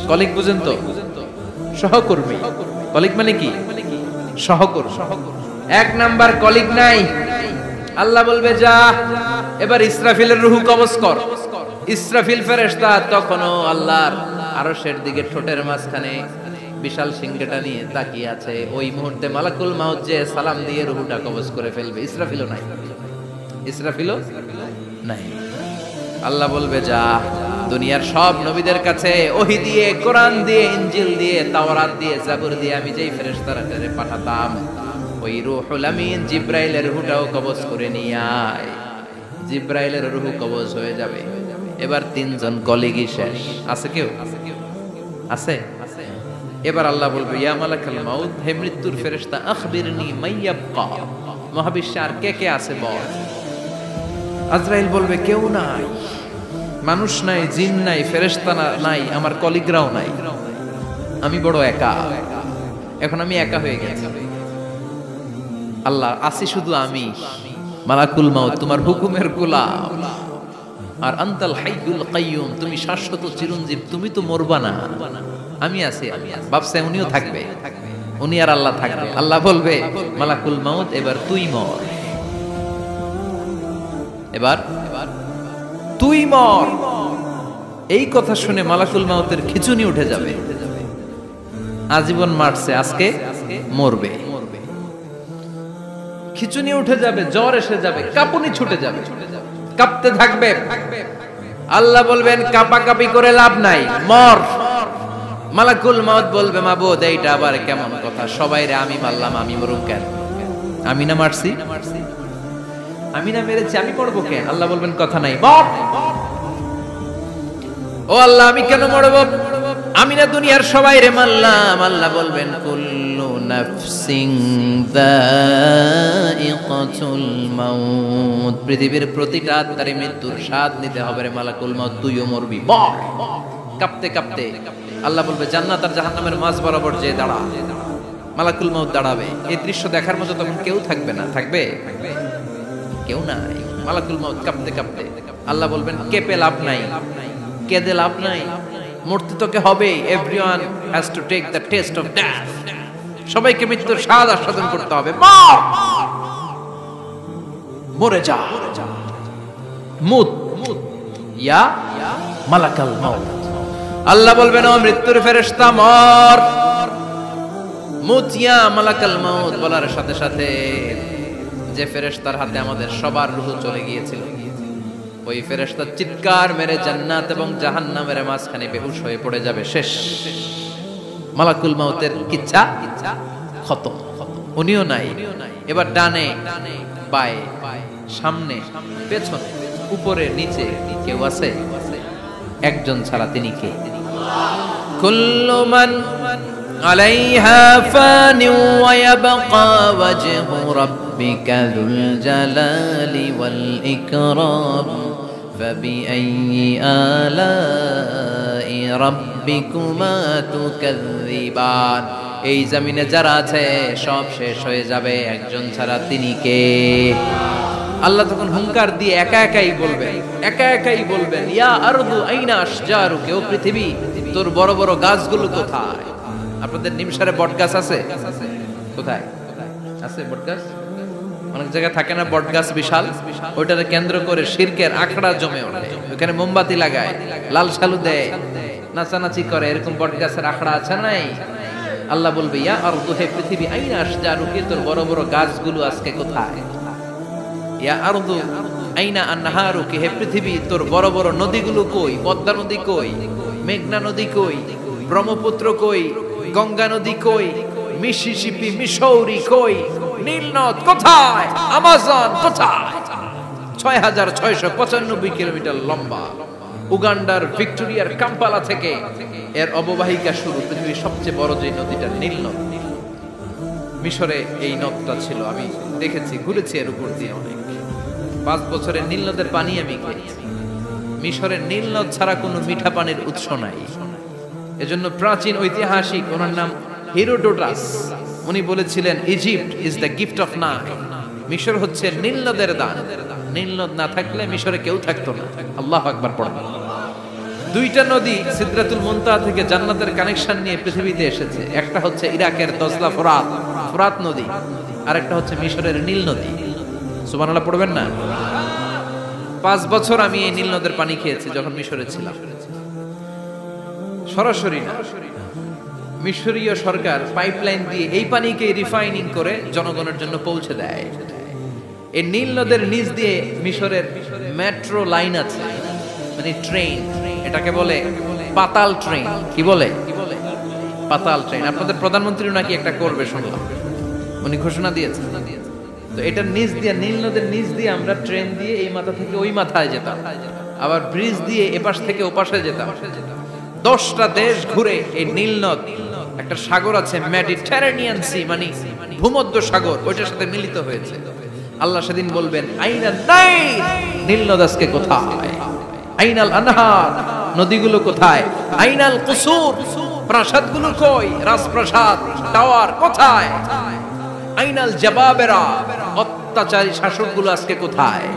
কলিগ বুঝেন তো? সহকর্মী। কলিগ মানে কি? সহকর্মী। এক নাম্বার কলিগ নাই। আল্লাহ বলবে যা এবার ইসরাফিলের রূহ কবজ কর। ইসরাফিল ফেরেশতা তখনও আল্লাহর আরশের দিকে ঠোঁটের মাঝখানে বিশাল সিংহটা নিয়ে তাকিয়ে আছে। ওই মুহূর্তে মালাকুল মাউত যে সালাম দিয়ে রূহটা কবজ করে ফেলবে। ইসরাফিলও নাই, ইসরাফিলও নাই। আল্লাহ বলবে যা দুনিয়ার সব নবীদের কাছে ওহী দিয়ে, কোরআন দিয়ে, ইনজিল দিয়ে, তাওরাত দিয়ে, জাবুর দিয়ে আমি যেই ফেরেশতারে পাঠাতাম, ওই রূহুল আমিন জিব্রাইলের রূহটাও কবজ করে নিয়ে আয়। জিব্রাইলের রূহ কবজ হয়ে যাবে। এবার তিনজন কলিগই শেষ। আছে কেউ? আছে? এবার আল্লাহ বলবে ইয়া মালাকুল মাউত, হে মৃত্যুর ফেরেশতা আখবিরনি মাইয়াবকা, মহাবিশ্বে আর কে কে আছে বল। আজরাইল বলবে কেউ নাই, মানুষ নাই, জিন নাই, ফেরেশতা নাই, আমার কলিগরাও নাই, আমি বড় একা। এখন আমি একা হয়ে গেছি। আল্লাহ আসি শুধু আমি। মালাকুল মাউত তোমার হুকুমের গোলাম, আর আনতাল হাইয়ুল কাইয়ুম, তুমি শাশ্বত চিরঞ্জীব, তুমি তো মরবা না, আমি আছি। ভাবছে উনিও থাকবে, উনি আর আল্লাহ থাকবে। আল্লাহ বলবে মালাকুল মাউত এবার তুই মর। এবার তুই মর, এই কথা শুনে মালাকুল মাউতের খিচুনি উঠে যাবে। আজীবন মারছে, আজকে মরবে, খিচুনি উঠে যাবে, জ্বর এসে যাবে, কাঁপুনি ছুটে যাবে, কাঁপতে থাকবে। আল্লাহ বলবেন কাঁপাকাঁপি করে লাভ নাই, মর। মালাকুল মাউত বলবে মাবুদ এইটা আবার কেমন কথা, সবাই রে আমি মারলাম, আমি মরুম কেন? আমি না মারছি, আমি না মেরেছি, আমি মরবো কেন? আল্লাহ বলবেন কথা নাই, মর। ও আল্লাহ আমি কেন মরবো? আমি না দুনিয়ার সবাই রে মারলাম। আল্লাহ বলবেন কুল্লু নাফসিন যায়িকাতুল মাউত, পৃথিবীর প্রতিটা আত্মার মৃত্যুর স্বাদ নিতে হবে রে মালাকুল মাউত, তুইও মরবি, মর। কাঁপতে কাঁপতে আল্লাহ বলবে জান্নাত আর জাহান্নামের মাঝ বরাবর যে দাঁড়া। মালাকুল মাউত দাঁড়াবে, এই দৃশ্য দেখার মতো তখন কেউ থাকবে না, থাকবে কেউ নাই। মালাকুল মাউত কাঁপতে কাঁপতে আল্লাহ বলবেন কেঁপে লাভ নাই, কেঁদে লাভ নাই, মরতে তোকে হবে। Everyone has to take the test of death, সবাইকে মৃত্যুর স্বাদ আস্বাদন করতে হবে। মর, মরে যা, মুত ইয়া মালাকাল মাউত। আল্লাহ বলবেন ও মৃত্যুর ফেরেশতা মর, মুত ইয়া মালাকাল মাউত। বলার সাথে সাথে যে ফেরেশতার হাতে আমাদের সবার রূহ চলে গিয়েছিল, ওই ফেরেশতা চিৎকার মেরে জান্নাত এবং জাহান্নামের মাঝখানে বেহুশ হয়ে পড়ে যাবে, শেষ। মালাকুল মাউতের কিচ্ছা খতম, উনিও নাই। এবার ডানে বায়ে সামনে পেছনে উপরে নিচে কেউ আছে? একজন ছাড়া, তিনি কে? কুল্লু মান আলাইহা ফানি ওয়া ইয়াবকা ওয়াজহু রাব্বিকা যুল জালালি ওয়াল ইকরাম ফাবিআইয়ি আলাই রাব্বিকুমা তুকাযযিবান। এই জমিনে যারা আছে সব শেষ হয়ে যাবে, একজন ছাড়া, তিনি কে? আল্লাহ তখন হুঙ্কার দিয়ে একা একাই বলবেন ইয়া আরদু আইনা আশজারুকা, ও পৃথিবী তোর বড় বড় গাছগুলো কোথায়? আপনাদের নিমসারে বট গাছ আছে? কোথায় আছে বট গাছ? অনেক জায়গায় থাকে না বট গাছ বিশাল, ওইটাকে কেন্দ্র করে শিরকের আখড়া জমে ওঠে, ওখানে মোমবাতি লাগায়, লাল শালু দেয়, নাচানাচি করে, এরকম বট গাছের আখড়া আছে নাই? আল্লাহ বলবে ইয়া আরদু, হে পৃথিবী, আইনা আশজারুকা, তোর বড় বড় গাছগুলো আজকে কোথায়? ইয়া আরদু আইনা আনহারুকা, হে পৃথিবী তোর বড় বড় নদীগুলো কই? পদ্মা নদী কই? মেঘনা নদী কই? ব্রহ্মপুত্র কই? গঙ্গা নদী কই? মিসিসিপি, মিসৌরি কই? নীল নদ কোথায়? আমাজন কোথায়? ৬৬৯৫ কিলোমিটার লম্বা, উগান্ডার ভিক্টোরিয়ার কাম্পালা থেকে এর অববাহিকা শুরু। পৃথিবীর সবচেয়ে বড় যে নদীটা নীল নদ, মিশরে এই নদটা ছিল। আমি দেখেছি, ঘুরেছি এর উপর দিয়ে অনেক। ৫ বছরের নীল নদের পানি আমি খেয়েছি। মিশরের নীল নদ ছাড়া কোনো মিঠা পানির উৎস নাই। এজন্য প্রাচীন ঐতিহাসিক, ওনার নাম হেরোডোটাস, উনি বলেছিলেন Egypt is the gift of Nile, মিশর হচ্ছে নীল নদের দান। নীল নদ না থাকলে মিশরে কেউ থাকতো না। আল্লাহু আকবার পড়ুন। দুইটা নদী সিদরাতুল মুনতাহা থেকে জান্নাতের কানেকশন নিয়ে পৃথিবীতে এসেছে। একটা হচ্ছে ইরাকের দজলা ফোরাত নদী, আর একটা হচ্ছে মিশরের নীল নদী। সুবহানাল্লাহ পড়বেন না? ৫ বছর আমি এই নীল নদের পানি খেয়েছি যখন মিশরে ছিলাম। সরাসরি না, মিশরীয় সরকার পাইপলাইন দিয়ে এই পানিকে রিফাইনিং করে জনগণের জন্য পৌঁছে দেয়। এই নীল নদের নিচ দিয়ে মিশরের মেট্রো লাইন আছে, মানে ট্রেন, এটাকে বলে পাতাল ট্রেন। কি বলে? পাতাল ট্রেন। আপনাদের প্রধানমন্ত্রী নাকি একটা করবে শুনলাম, উনি ঘোষণা দিয়েছেন। তো এটার নিচ দিয়ে, নীল নদের নিচ দিয়ে আমরা ট্রেন দিয়ে এই মাথা থেকে ওই মাথায় যেতাম, আবার ব্রিজ দিয়ে এপাশ থেকে ওপাশে যেতাম। 10টা দেশ ঘুরে এই নীল নদ, একটা সাগর আছে মেডিটেরেনিয়ান সি, মানে ভূমধ্য সাগর, ওইটার সাথে মিলিত হয়েছে। আল্লাহ সেদিন বলবেন আইনাল নাইল, নীল নদ আজকে কোথায়? আইনাল আনহার, নদীগুলো কোথায়? আইনাল কুসুর, প্রাসাদগুলো কই? রাজপ্রাসাদ, টাওয়ার কোথায়? আইনাল জাবাবেরা, অত্যাচারী শাসকগুলো আজকে কোথায়?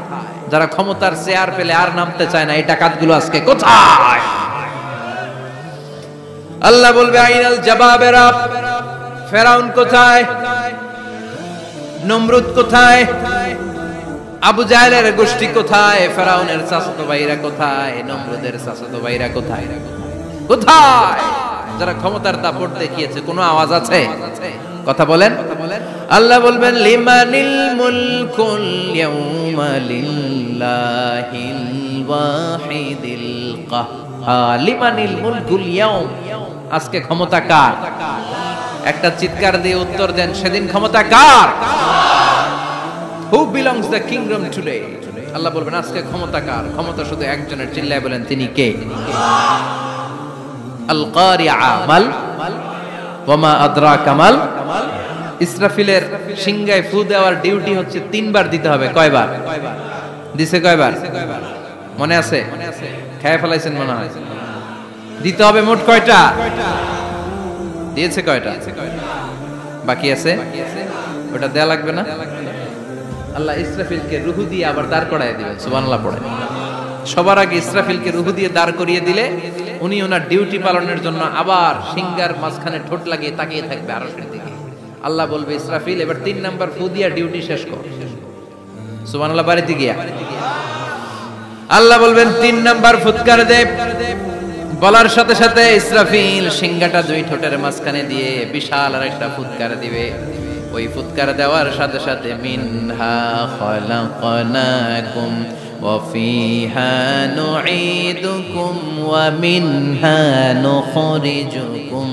যারা ক্ষমতার চেয়ার পেলে আর নামতে চায় না, এই ডাকাতগুলো আজকে কোথায়? আল্লাহ বলবে আইনাল জাবাবেরা, ফেরাউন কোথায়? নমরুদ কোথায়? আবু জাহেলের গোষ্ঠী কোথায়, ফেরাউনের চাচাতো ভাইরা কোথায়, নমরুদের চাচাতো ভাইরা কোথায়, কোথায় যারা ক্ষমতার দাপট দেখিয়েছে? কোনো আওয়াজ আছে? কথা বলেন। আল্লাহ বলবেন লিমানিল মুলকুল ইয়াউমা লিল্লাহিল ওয়াহিদিল কাহ্হার। লিমানিল মুলকুল ইয়াউম, আজকে ক্ষমতা কার? একটা চিৎকার দিয়ে উত্তর দেন, সেদিন ক্ষমতা কার? Who belongs the kingdom today? আল্লাহ বলবেন আজকে ক্ষমতা কার? ক্ষমতা শুধু একজনের, চিল্লায় বলেন তিনি কে? আল কারিআ মাল ওয়া মা আদরাকা মাল। ইসরাফিলের সিংহায় ফু দেওয়ার ডিউটি হচ্ছে 3 বার দিতে হবে। কয়বার দিছে? কয়বার মনে আছে? খেয়ে ফেলাইছেন মনে হয়। দিতে হবে মোট কয়টা? দিয়েছে কয়টা? বাকি আছে, ওটা দেয়া লাগবে না? আল্লাহ ইসরাফিলকে রুহু দিয়ে আবার দাঁড় করায় দিবেন। সুবহানাল্লাহ পড়ে। সবার আগে ইসরাফিলকে রুহু দিয়ে দাঁড় করিয়ে দিলে উনি ওনার ডিউটি পালনের জন্য আবার সিংহার মাঝখানে ঠোঁট লাগিয়ে তাকিয়ে থাকবে আরশের দিকে। আল্লাহ বলবে ইসরাফিল এবার 3 নাম্বার ফু দিয়া ডিউটি শেষ কর। সুবহানাল্লাহ। বাড়িতে গিয়া আল্লাহ বলবেন 3 নাম্বার ফুৎকার দে। বলার সাথে সাথে ইসরাফিল সিংহাটা 2 ঠোঁটের মাঝখানে দিয়ে বিশাল আরেকটা ফুৎকার দিবে। ওই ফুৎকার দেওয়ার সাথে সাথে মিনহা খলাকনাকুম ওয়া ফিহা নুঈদুকুম ওয়া মিনহা নুখরিজুকুম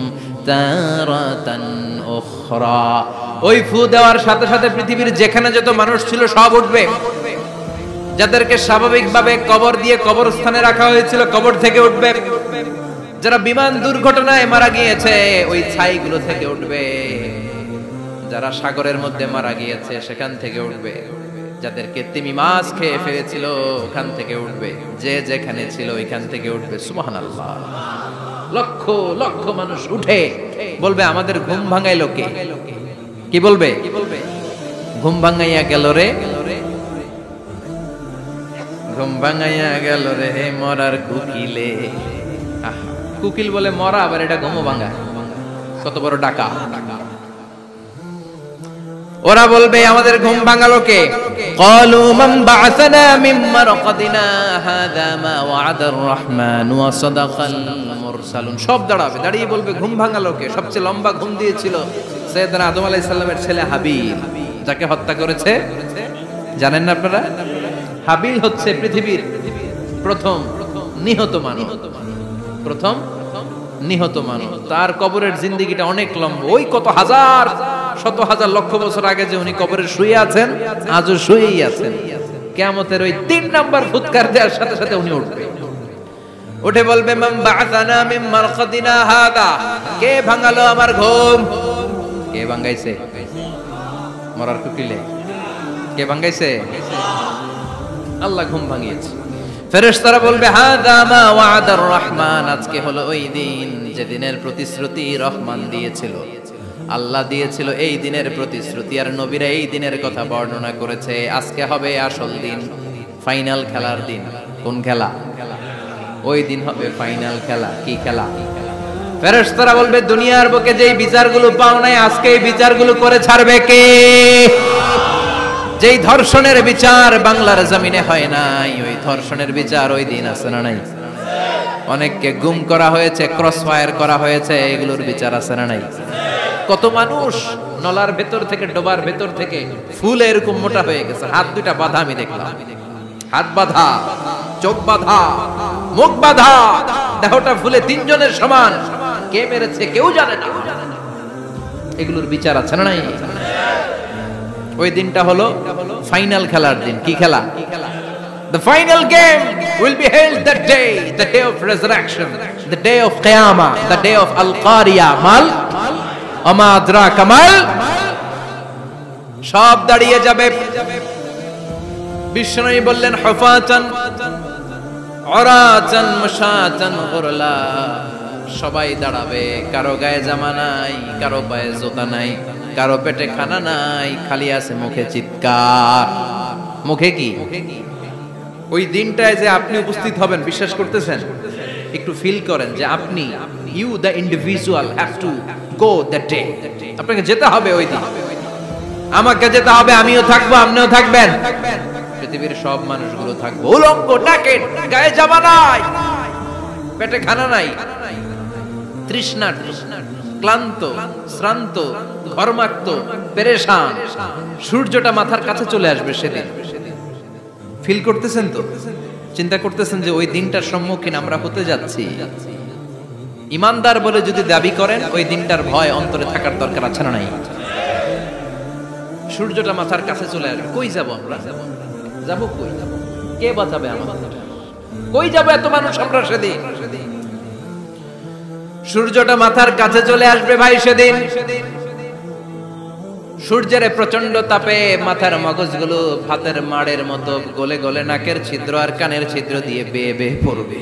তারাতান উখরা। ওই ফু দেওয়ার সাথে সাথে পৃথিবীর যেখানে যত মানুষ ছিল সব উঠবে। যাদেরকে স্বাভাবিকভাবে কবর দিয়ে কবরস্থানে রাখা হয়েছিল কবর থেকে উঠবে। যারা বিমান দুর্ঘটনায় মারা গিয়েছে ওই ছাইগুলো থেকে উঠবে। যারা সাগরের মধ্যে মারা গিয়েছে সেখান থেকে উঠবে। যাদেরকে তিমি মাছ খেয়ে ফেলেছিল ওখান থেকে উঠবে। যে যেখানে ছিল ওইখান থেকে উঠবে। সুবহানাল্লাহ। লক্ষ লক্ষ মানুষ উঠে বলবে আমাদের ঘুম ভাঙাইলো কে? কি বলবে? ঘুম ভাঙাইয়া গেল রে, ঘুম ভাঙাইয়া গেল রে মরার কুকিলে। কুকিল বলে মরা, আবার এটা ঘুমো ভাঙা। কত বড় ডাকা। ওরা বলবে আমাদের ঘুম ভাঙালো কে? ক্বালু মান বা'আসানা মিন মারকাদিনা হাযা মা ওয়া'আদার রহমান ওয়া সাদাকাল মুরসালুন। সব দাঁড়াবে, দাঁড়িয়ে বলবে ঘুম ভাঙালো কে? সবচেয়ে লম্বা ঘুম দিয়েছিল সাইয়েদনা আদম আলাইহিস সালামের ছেলে হাবিল, যাকে হত্যা করেছে। জানেন না আপনারা? হাবিল হচ্ছে পৃথিবীর প্রথম নিহত মানব। প্রথম নিহত মানব। তার কবরের জিন্দেগিটা অনেক লম্বা। ওই কত হাজার শত হাজার লক্ষ বছর আগে যে উনি কবরে শুয়ে আছেন, আজও শুয়েই আছেন। কিয়ামতের ওই 3 নাম্বার ফুৎকার দেওয়ার সাথে সাথে উনি উঠবে। উঠে বলবে মান বা'আসানা মিন মারকাদিনা হাদা। কে ভাঙালো আমার ঘুম? কে ভাঙাইছে? মরার কুকিলে কে ভাঙাইছে? আল্লাহ ঘুম ভাঙিয়েছে। ফেরেশতারা বলবে হাযা মা ওয়া'আদার রহমান। আজকে হলো ওই দিন যে দিনের প্রতিশ্রুতি রহমান দিয়েছিল, আল্লাহ দিয়েছিল। এই দিনের প্রতিশ্রুতি আর নবীরা এই দিনের কথা বর্ণনা করেছে। আজকে হবে আসল দিন, ফাইনাল খেলার দিন। কোন খেলা? ওই দিন হবে ফাইনাল খেলা। কি খেলা? ফেরেশতারা বলবে দুনিয়ার বুকে যেই বিচারগুলো পাও নাই আজকে এই বিচারগুলো করে ছাড়বে কে? যেই ধর্ষণের বিচার বাংলার জমিনে হয় নাই, ওই ধর্ষণের বিচার ওই দিন আছে না নাই? অনেককে গুম করা হয়েছে, ক্রস ফায়ার করা হয়েছে, এগুলোর বিচার আছে না নাই? কত মানুষ নলার ভেতর থেকে, ডোবার ভেতর থেকে ফুলে এরকম মোটা হয়ে গেছে। হাত 2টা বাঁধা আমি দেখলাম। হাত বাঁধা, চোখ বাঁধা, মুখ বাঁধা, দেহটা ফুলে 3 জনের সমান। কে মেরেছে কেউ জানে না। এগুলোর বিচার আছে না নাই? ওই দিনটা হলো ফাইনাল খেলার দিন। কি খেলা? The final game will be held that day, the day of resurrection, the day of Qiyamah, the day of Al-Qari'ah. Mal আমা আদরাকা মাল। সব দাঁড়িয়ে যাবে। বিশ্বনবী বললেন হুফাতান উরাতান মুশাতান গুরলা। সবাই দাঁড়াবে। কারো গায়ে জামা নাই, কারো পায়ে জুতা নাই, কারো পেটে খানা নাই, খালি আছে মুখে চিৎকার। মুখে কি? ওই দিনটায় যে আপনি উপস্থিত হবেন, বিশ্বাস করতেছেন? একটু ফিল করেন যে আপনি, you the individual have to go that day. আপনাকে যেতে হবে ওই দিন। আমাকে যেতে হবে, আমিও থাকবো, আপনিও থাকবেন। পৃথিবীর সব মানুষগুলো থাকবে উলঙ্গ, নাকেট, গায়ে জামা নাই, পেটে খানা নাই, তৃষ্ণার্ত, ক্লান্ত, শ্রান্ত, ঘর্মাক্ত, পেরেশান। সূর্যটা মাথার কাছে চলে আসবে সেদিন। ফিল করতেছেন তো? চিন্তা করতেছেন যে ওই দিনটার সম্মুখীন আমরা হতে যাচ্ছি। ইমানদার বলে যদি দাবি করেন, ওই দিনটার ভয় অন্তরে থাকার দরকার আছে না নাই? সূর্যটা মাথার কাছে চলে আসবে, কই যাব আমরা? যাব কই? কে বাঁচাবে আমাদের? কই যাব এত মানুষ আমরা সেদিন? সূর্যটা মাথার কাছে চলে আসবে ভাই সেদিন। সূর্যের প্রচন্ড তাপে মাথার মগজগুলো ভাতের মাড়ের মতো গলে গলে নাকের ছিদ্র আর কানের ছিদ্র দিয়ে বেয়ে বেয়ে পড়বে।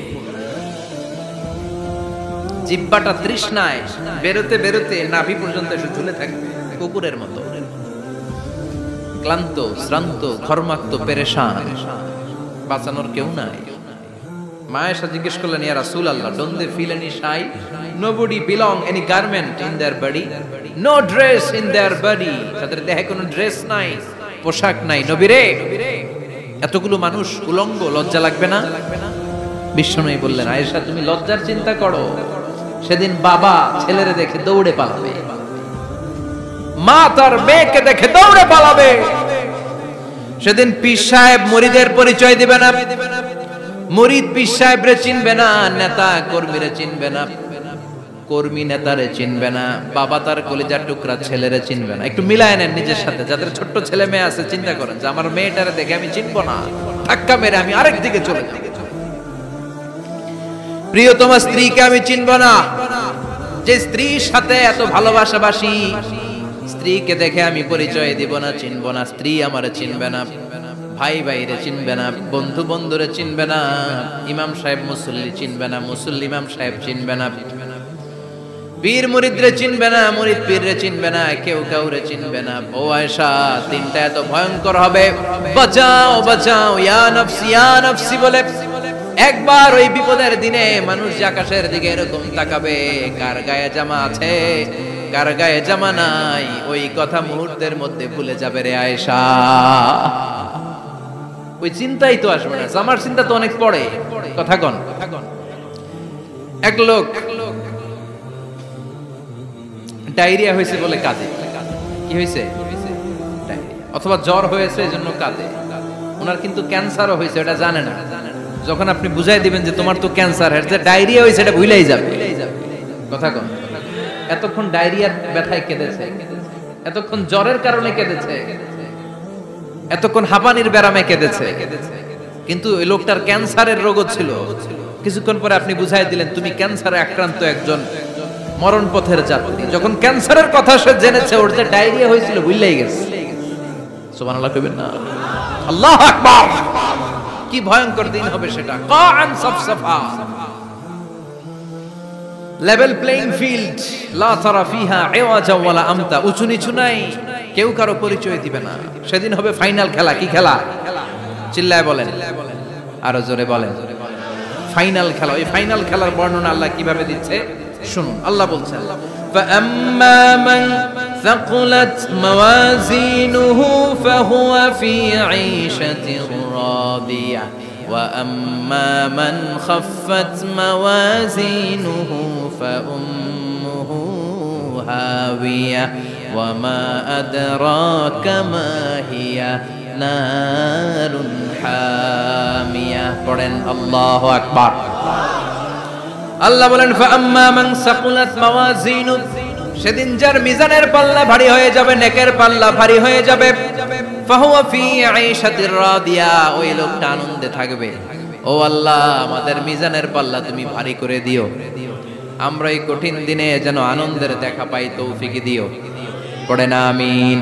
জিহ্বাটা তৃষ্ণায় বেরোতে বেরোতে নাভি পর্যন্ত এসে ঝুলে থাকবে কুকুরের মতো। ক্লান্ত, শ্রান্ত, ঘর্মাক্ত, পেরেশান, বাঁচানোর কেউ নাই। মায়েশা জিজ্ঞেস করলেন, ইয়া রাসূলুল্লাহ, don't they feel any shy? Nobody belong any garment in their body, no dress in their body. তাদের দেহে কোনো ড্রেস নাই, পোশাক নাই। নবী রে, এতগুলো মানুষ উলঙ্গ, লজ্জা লাগবে না? বিশ্বনবী বললেন, আয়েশা তুমি লজ্জার চিন্তা করো, সেদিন বাবা ছেলেরে দেখে দৌড়ে পালাবে, মা তার মেয়েকে দেখে দৌড়ে পালাবে। সেদিন পীর সাহেব মুরিদের পরিচয় দিবে না, মুরিদ পীর সাহেবরে চিনবে না, নেতা কর্মীরে চিনবে না, কর্মী নেতারে চিনবে না, বাবা তার কলিজার টুকরা ছেলেরে চিনবে না। একটু মিলায় নেন নিজের সাথে। যাদের ছোট্ট ছেলে মেয়ে আছে, চিন্তা করেন যে আমার মেয়েটারে দেখে আমি চিনবো না, ধাক্কা মেরে আমি আরেক দিকে চলে যাব। প্রিয়তমা স্ত্রীকে আমি চিনবো না, যে স্ত্রীর সাথে এত ভালোবাসাবাসি, স্ত্রীকে দেখে আমি পরিচয় দিব না, চিনবো না। স্ত্রী আমারে চিনবে না, ভাই ভাইরে চিনবে না, বন্ধু বন্ধুরে চিনবে না, ইমাম সাহেব মুসল্লি চিনবে না, মুসল্লি ইমাম সাহেব চিনবে না, পীর মুরিদরে চিনবে না, মুরিদ পীররে চিনবে না, কেউ কাউরে চিনবে না। ও আয়েশা, দিনটা এত ভয়ঙ্কর হবে। বাঁচাও বাঁচাও, ইয়া নফসি ইয়া নফসি বলে একবার ওই বিপদের দিনে মানুষ যে আকাশের দিকে এরকম তাকাবে, কার গায়ে জামা আছে কার গায়ে জামা নাই, ওই কথা মুহূর্তের মধ্যে ভুলে যাবে রে আয়েশা। ওই চিন্তাই তো আসবে না। জামার চিন্তা তো অনেক পড়ে। কথা কন। এক লোক ডায়রিয়া হয়েছে বলে কাঁদে। কি হয়েছে? অথবা জ্বর হয়েছে এজন্য কাঁদে। ওনার কিন্তু ক্যান্সারও হয়েছে, এটা জানে না। যখন আপনি বুঝাই দিবেন যে তোমার তো ক্যান্সার, যে ডায়রিয়া হয়েছে এটা ভুলেই যাবে। কথা কন। এতক্ষণ ডায়রিয়ার ব্যথায় কেঁদেছে, এতক্ষণ জ্বরের কারণে কেঁদেছে, এতক্ষণ হাঁপানির ব্যারামে কেঁদেছে, কিন্তু ওই লোকটার ক্যান্সারের রোগও ছিল। কিছুক্ষণ পরে আপনি বুঝাই দিলেন তুমি ক্যান্সারে আক্রান্ত একজন মরণ পথের যাত্রী। যখন ক্যান্সারের কথা সে জেনেছে, ওর যে ডায়রিয়া হয়েছিল ভুলেই গেছে। সুবহানাল্লাহ কইবেন না? আল্লাহু আকবার। কি ভয়ঙ্কর দিন হবে সেটা। কাআন সাফসাফা, লেভেল প্লেইং ফিল্ড, লা তারা ফিহা ইওয়াজা ওয়ালা আমতা। উঁচু নিচু নাই, কেউ কারো পরিচয় দিবে না। সেদিন হবে ফাইনাল খেলা। কি খেলা? চিল্লায় বলেন, আরো জোরে বলেন। ফাইনাল খেলা। ওই ফাইনাল খেলার বর্ণনা আল্লাহ কিভাবে দিচ্ছে শুনুন। আল্লাহ বলছেন, فَأَمَّا مَنْ ثَقُلَتْ مَوَازِينُهُ فَهُوَ فِي عِيشَةٍ رَاضِيَةٍ وَأَمَّا مَنْ خَفَّتْ مَوَازِينُهُ فَأُمُّهُ هَاوِيَةٌ وَمَا أَدْرَاكَ مَا هِيَ نَارٌ حَامِيَةٌ। পড়েন আল্লাহু আকবার। আল্লাহ বলেন, ফাআম্মা মান সাকুলাত মাওয়াজিনু, সেদিন যার মিজানের পাল্লা ভারী হয়ে যাবে, নেকের পাল্লা ভারী হয়ে যাবে, ফাহুয়া ফি আইশাতির রাদিয়া, ওই লোকটা আনন্দে থাকবে। ও আল্লাহ, আমাদের মিজানের পাল্লা তুমি ভারী করে দিও, আমরা এই কঠিন দিনে যেন আনন্দের দেখা পাই, তৌফিক দিও। পড়ে না আমিন।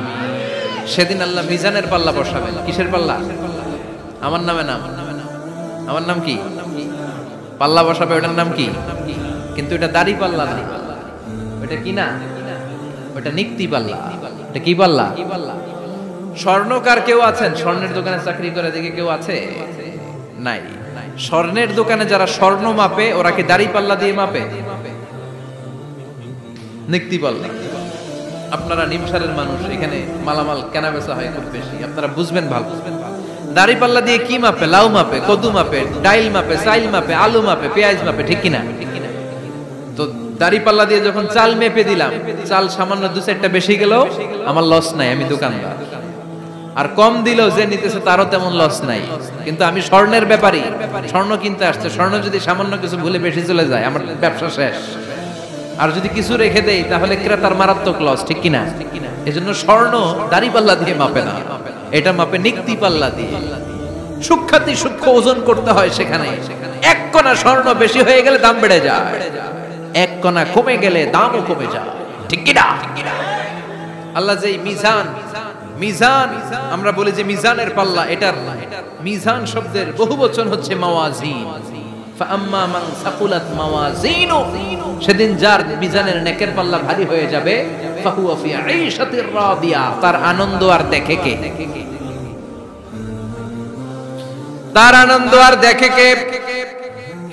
সেদিন আল্লাহ মিজানের পাল্লা বসাবেন। কিসের পাল্লা? আমার নামে নাম। আমার নাম কি? পাল্লা বসাবে, ওটার নাম কি? কিন্তু এটা দাড়ি পাল্লা না, ওটা কি না, ওটা নিক্তি পাল্লা। এটা কি পাল্লা? স্বর্ণকার কেউ আছেন? স্বর্ণের দোকানে চাকরি করে দেখে কেউ আছে? নাই। স্বর্ণের দোকানে যারা স্বর্ণ মাপে, ওরা কি দাড়ি পাল্লা দিয়ে মাপে? নিক্তি পাল্লা। আপনারা নিমসারের মানুষ, এখানে মালামাল কেনা বেচা হয় খুব বেশি, আপনারা বুঝবেন ভালো। দাড়ি পাল্লা দিয়ে কি মাপে? লাউ মাপে, কদু মাপে, ডাইল মাপে, চাইল মাপে, আলু মাপে, পেঁয়াজ মাপে, ঠিক কিনা? তো দাড়ি পাল্লা দিয়ে যখন চাল মেপে দিলাম, চাল সামান্য 2-4টা বেশি গেল, আমার লস নাই, আমি দোকানদার। আর কম দিলেও যে নিতেছে তারও তেমন লস নাই। কিন্তু আমি স্বর্ণের ব্যাপারী, স্বর্ণ কিনতে আসছে, স্বর্ণ যদি সামান্য কিছু ভুলে বেশি চলে যায়, আমার ব্যবসা শেষ। আর যদি কিছু রেখে দেই তাহলে ক্রেতার মারাত্মক লস, ঠিক কিনা? এজন্য স্বর্ণ দাড়ি পাল্লা দিয়ে মাপে না, এটা মাপে নিক্তি পাল্লা দিয়ে। সূক্ষ্মাতি সূক্ষ্ম ওজন করতে হয় সেখানে। এক কণা স্বর্ণ বেশি হয়ে গেলে দাম বেড়ে যায়, এক কণা কমে গেলে দামও কমে যায়, ঠিক কিনা? আল্লাহ যে মিজান, মিজান আমরা বলি যে মিজানের পাল্লা, এটার মিজান শব্দের বহুবচন হচ্ছে মাওয়াজিন। ফাআম্মা মান সাকুলাত মাওয়াজিনু, সেদিন যার মিজানের নেকের পাল্লা ভারী হয়ে যাবে, ফাহুয়া ফি আইশাতির রাদিয়া, তার আনন্দ আর দেখে কে? তার আনন্দ আর দেখে কে?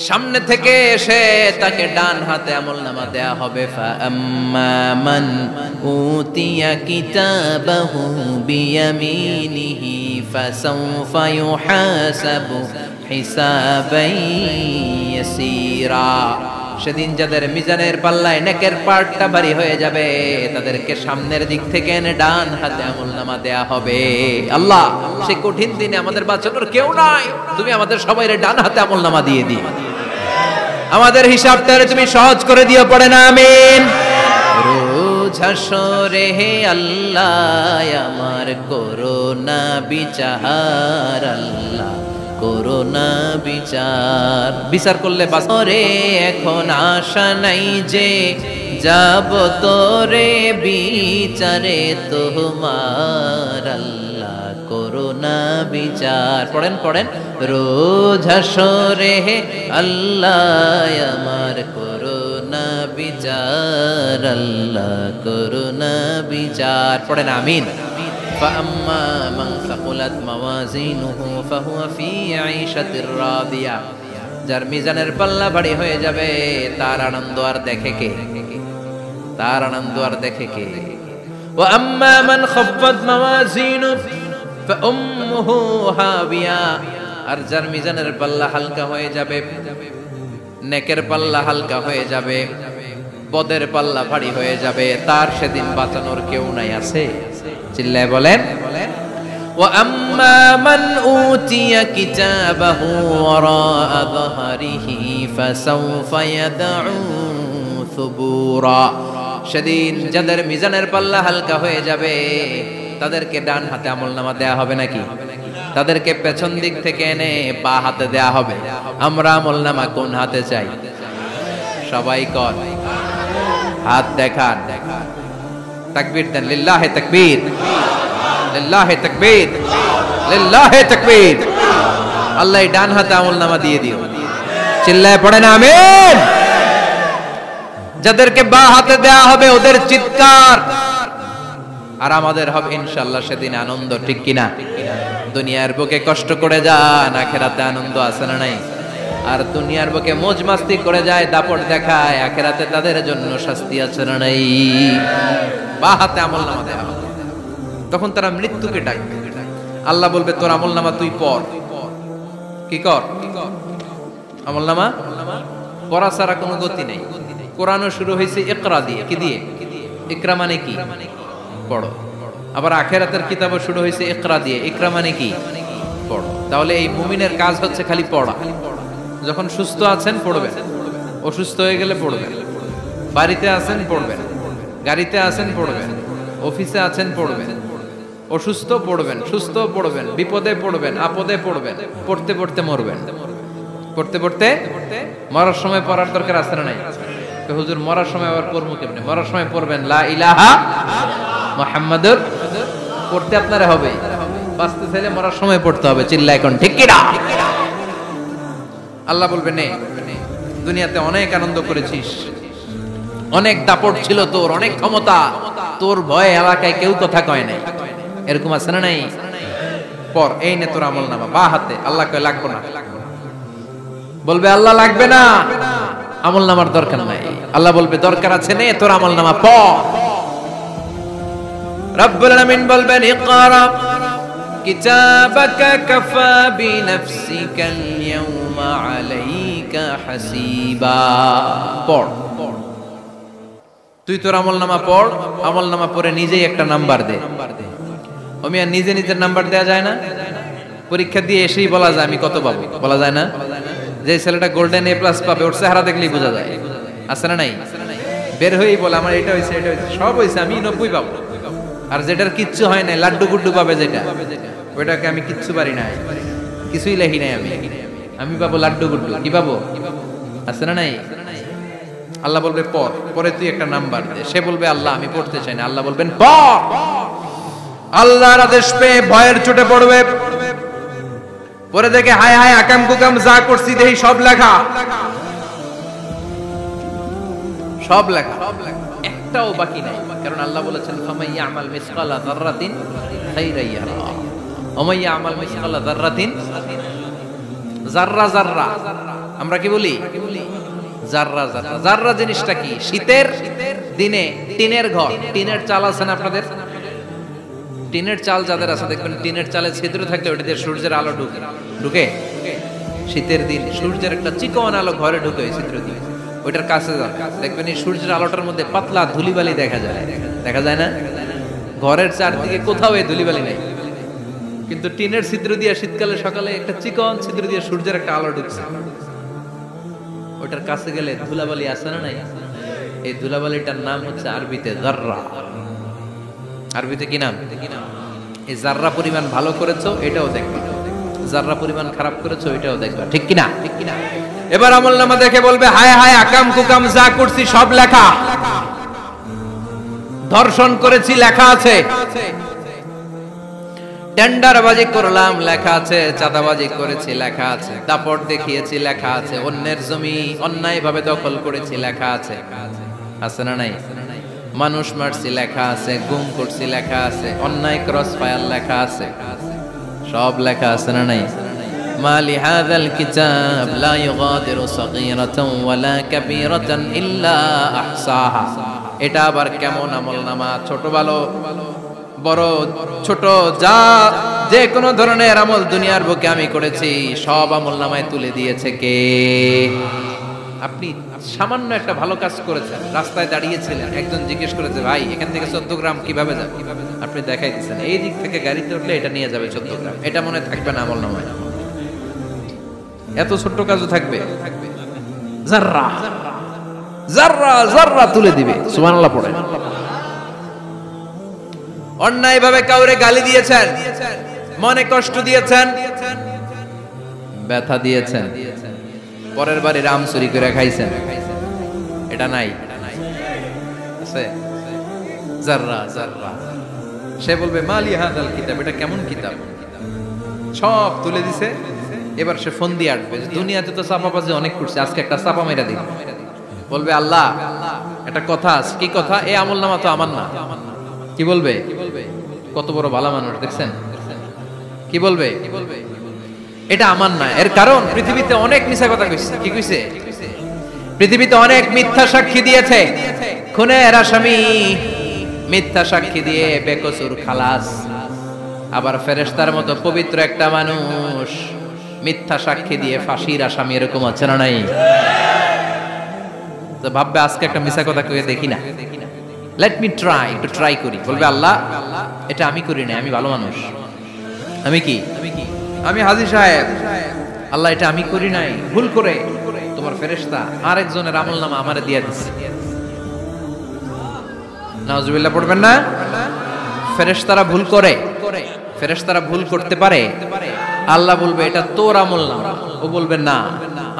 সামনে থেকে এসে তাকে ডান হাতে আমলনামা দেয়া হবে। ফাআম্মা মান উতিয়া কিতাবাহু বিয়ামিনিহি ফাসাউফা ইউহাসাবু হিসাবান ইয়াসীরা। সেদিন যাদের মিজানের পাল্লায় নেকের পার্টটা ভারী হয়ে যাবে, তাদেরকে সামনের দিক থেকে এনে ডান হাতে আমলনামা দেয়া হবে। আল্লাহ, সেই কঠিন দিনে আমাদের বাঁচানোর কেউ নাই, তুমি আমাদের সবাইরে ডান হাতে আমলনামা দিয়ে দিও, আমাদের হিসাবটারে তুমি সহজ করে দিও, পড়ে না আমিন। রোজ হাসরে হে আল্লাহ আমার করোনা বিচার, আল্লাহ করোনা বিচার। বিচার করলে বাসরে এখন আশা নাই যে যাব তোরে বিচারে তোমার, আল্লাহ করোনা বিচার। পড়েন পড়েন, রোজ হাসরে হে আল্লাহ আমার করোনা বিচার, আল্লাহ করোনা বিচার। পড়েন আমিন। فأما من ثقلت موازينه فهو في عيشة راضية, যার মিজানের পাল্লা ভারী হয়ে যাবে তার আনন্দ আর দেখে কে? তার আনন্দ আর দেখে কে? وأما من خفت موازينه فأمه هاوية, আর যার মিজানের পাল্লা হালকা হয়ে যাবে, নেকের পাল্লা হালকা হয়ে যাবে, পদের পাল্লা ভারী হয়ে যাবে, তার সেদিন বাঁচানোর কেউ নাই। আছে? চিল্লায় বলেন। وَأَمَّا مَنْ أُوتِيَ كِتَابَهُ وَرَاءَ ظَهْرِهِ فَسَوْفَ يَدْعُو ثُبُورًا, সেদিন যাদের মিজানের পাল্লা হালকা হয়ে যাবে তাদেরকে ডান হাতে আমলনামা দেয়া হবে নাকি? তাদেরকে পেছন দিক থেকে এনে বা হাতে দেয়া হবে। আমরা আমলনামা কোন হাতে চাই? সবাই কর, হাত দেখান, তাকবীর দেন, লিল্লাহে তাকবীর, লিল্লাহে তাকবীর, লিল্লাহে তাকবীর। আল্লাহ ডান হাতে আমলনামা দিয়ে দিও, চিল্লায় পড়েন আমিন। যাদেরকে বা হাতে দেয়া হবে ওদের চিৎকার, আর আমাদের হবে ইনশাআল্লাহ সেদিন আনন্দ, ঠিক কিনা? দুনিয়ার বুকে কষ্ট করে যান, আখিরাতে আনন্দ আছে না নাই? আর দুনিয়ার বুকে মौज মাস্তি করে যায়, দাপট দেখায়, আখিরাতে তাদের জন্য শাস্তি আছে না নাই? বা হাতে আমলনামা দেয়া হবে, তখন তারা মৃত্যুকে ডাকবে। আল্লাহ বলবে তোর আমলনামা তুই পড়। কি কর? আমলনামা পড়া ছাড়া কোনো গতি নেই। কোরআনও শুরু হয়েছে ইকরা দিয়ে। কি দিয়ে? ইকরা মানে কি? পড়ো। আবার আখিরাতের কিতাবও শুরু হয়েছে ইকরা দিয়ে। ইকরা মানে কি? পড়ো। তাহলে এই মুমিনের কাজ হচ্ছে খালি পড়া। যখন সুস্থ আছেন পড়বেন, অসুস্থ হয়ে গেলে পড়বেন, বাড়িতে আছেন পড়বেন, গাড়িতে আছেন পড়বেন, অফিসে আছেন পড়বেন, অসুস্থ পড়বেন, সুস্থ পড়বেন, বিপদে পড়বেন, আপদে পড়বেন, পড়তে পড়তে মরবেন, পড়তে পড়তে মরার সময় পড়ার দরকার আছে না নাই? তো হুজুর মরার সময় আবার পড়বো কেমনে? মরার সময় পড়বেন লা ইলাহা মুহাম্মাদুর, পড়তে আপনারা হবে। বাঁচতে চাইলে মরার সময় পড়তে হবে, চিল্লা এখন ঠিক কি না? আল্লাহ বলবে নে, দুনিয়াতে অনেক আনন্দ করেছিস, অনেক দাপট ছিল তোর, অনেক ক্ষমতা, তোর ভয়ে এলাকায় কেউ কথা কয় নাই, এরকম আছে না নাই? পর এই নে তোর আমলনামা বা হাতে। আল্লাহ কয় লাগবে না, বলবে আল্লাহ লাগবে না, আমলনামার দরকার নাই। আল্লাহ বলবে দরকার আছে, নে তোর আমলনামা পড়। রব্বুল আলামিন বলবেন ইকরা কিতাবাকা কাফা বিনাফসিকাল ইয়াউমা আলাইকা হাসিবা। পড়, তুই তোর আমলনামা পড়, আমলনামা পড়ে নিজেই একটা নাম্বার দে। ওমিয়া নিজে নিজের নাম্বার দেয়া যায় না? পরীক্ষা দিয়ে এসেই বলা যায় আমি কত পাবো, বলা যায় না? যে ছেলেটা গোল্ডেন এ প্লাস পাবে ওর চেহারা দেখলেই বোঝা যায়, আছে না নাই? বের হয়েই বলে আমার এটা হয়েছে, এটা হয়েছে, সব হয়েছে, আমি 90 পাবো। আর যেটার কিচ্ছু হয় নাই, লাড্ডু গুড্ডু পাবে যেটা, ওইটাকে আমি কিচ্ছু পারি নাই, কিছুই লেখি নাই আমি পাবো লাড্ডু গুড্ডু। কি পাবো? আছে না নাই? আল্লাহ বলবে পড়, পরে তুই একটা নাম্বার দে। সে বলবে আল্লাহ আমি পড়তে চাই না। আল্লাহ বলবেন পড়। আল্লাহর আদেশ পেয়ে ভয়ের চোটে পড়বে, পরে দেখে হায় হায় আকাম কুকাম যা করছি দেখি সব লেখা, সব লেখা, একটাও বাকি নাই। কারণ আল্লাহ বলেছেন ফামাই ইয়ামাল মিসকালা যাররাতিন খাইরান ইয়ারা ওয়া মান ইয়ামাল মিসকালা যাররাতিন, যাররা যাররা আমরা কি বলি? যাররা যাররা। যাররা জিনিসটা কি? শীতের দিনে টিনের ঘর, টিনের চাল আছে না আপনাদের? টিনের চাল যাদের আছে দেখবেন টিনের চালে ছিদ্র থাকলে ওটা দিয়ে সূর্যের আলো ঢুকে ঢুকে শীতের দিন সূর্যের একটা চিকন আলো ঘরে ঢুকে ওই ছিদ্র দিয়ে, ওইটার কাছে যান দেখবেন এই সূর্যের আলোটার মধ্যে পাতলা ধুলিবালি দেখা যায়, দেখা যায় না? ঘরের চারদিকে কোথাও এই ধুলিবালি নেই, কিন্তু টিনের ছিদ্র দিয়ে শীতকালে সকালে একটা চিকন ছিদ্র দিয়ে সূর্যের একটা আলো ঢুকছে, ওটার কাছে গেলে ধুলাবালি আছে না নাই? এই ধুলাবালিটার নাম হচ্ছে আরবিতে যাররা। আরবিতে কি নাম? এই যাররা পরিমাণ ভালো করেছো এটাও দেখবা, যাররা পরিমাণ খারাপ করেছো এটাও দেখবা, ঠিক কিনা? ঠিক কিনা? এবার আমলনামা দেখে বলবে হায় হায় আকাম কুকাম যা করছি সব লেখা, ধর্ষণ করেছি লেখা আছে, টেন্ডারবাজি করলাম লেখা আছে, চাঁদাবাজি করেছি লেখা আছে, দাপট দেখিয়েছি লেখা আছে, অন্যের জমি অন্যায়ভাবে দখল করেছি লেখা আছে, আছে না নাই? মানুষ মারছি লেখা আছে, গুম করছি লেখা আছে, অন্যায় ক্রস ফায়ার লেখা আছে, সব লেখা আছে না নাই? মালি হাযাল কিতাব লা ইউগাদিরু সাগীরাতান ওয়ালা কাবীরাতান ইল্লা আহসাহা। এটা আবার কেমন আমলনামা? ছোট ভালো বড় ছোট যা যে কোনো ধরনের আমল দুনিয়ার বুকে আমি করেছি সব আমলনামায় তুলে দিয়েছে কে? আপনি সামান্য একটা ভালো কাজ করেছেন, রাস্তায় দাঁড়িয়েছিলেন, একজন জিজ্ঞেস করেছে ভাই এখান থেকে 14 গ্রাম কিভাবে যাবে, আপনি দেখাই দিচ্ছেন এই দিক থেকে গাড়িতে উঠলে এটা নিয়ে যাবে 14 গ্রাম, এটা মনে থাকবে না আমলনামায়? এত ছোট্ট কাজও থাকবে? যাররা যাররা যাররা তুলে দিবে। সুবহানাল্লাহ পড়ে। অন্যায় ভাবে কাউরে গালি দিয়েছেন, মনে কষ্ট দিয়েছেন, ব্যথা দিয়েছেন, পরের বাড়ি রাম চুরি করে খাইছেন, এটা নাই? আছে? যাররা যাররা। সে বলবে মালি হাযাল কিতাব, এটা কেমন কিতাব? সব তুলে দিছে। এবার সে ফোন দিয়ে আসবে, দুনিয়াতে তো চাপাবাজি অনেক করছে, আজকে একটা চাপা মেরা দিই। বলবে আল্লাহ একটা কথা আছে। কি কথা? এই আমলনামা তো আমার না। কি বলবে? কত বড় ভালো মানুষ দেখছেন? কি বলবে? এটা আমার না। এর কারণ পৃথিবীতে অনেক মিথ্যা কথা কইছে। কি কইছে? পৃথিবীতে অনেক মিথ্যা সাক্ষী দিয়েছে, খুনের আসামি মিথ্যা সাক্ষী দিয়ে বেকসুর খালাস। আবার ফেরেশতার মতো পবিত্র একটা মানুষ মিথ্যা সাক্ষী দিয়ে ফাঁসির আসামি, এরকম আছে না নাই? তো ভাববে আজকে একটা মিথ্যা কথা কয়ে দেখি না, লেট মি ট্রাই, একটু ট্রাই করি। বলবে আল্লাহ এটা আমি করি না, আমি ভালো মানুষ, আমি কি আমি হাজী সাহেব, আল্লাহ এটা আমি করি নাই, ভুল করে তোমার ফেরেশতা আরেকজনের আমলনামা আমারে দিয়ে দিচ্ছে। নাউজুবিল্লাহ পড়বেন না? ফেরেশতারা ভুল করে, ফেরেশতারা ভুল করতে পারে। আল্লাহ বলবে এটা তোর আমলনামা, ও বলবে না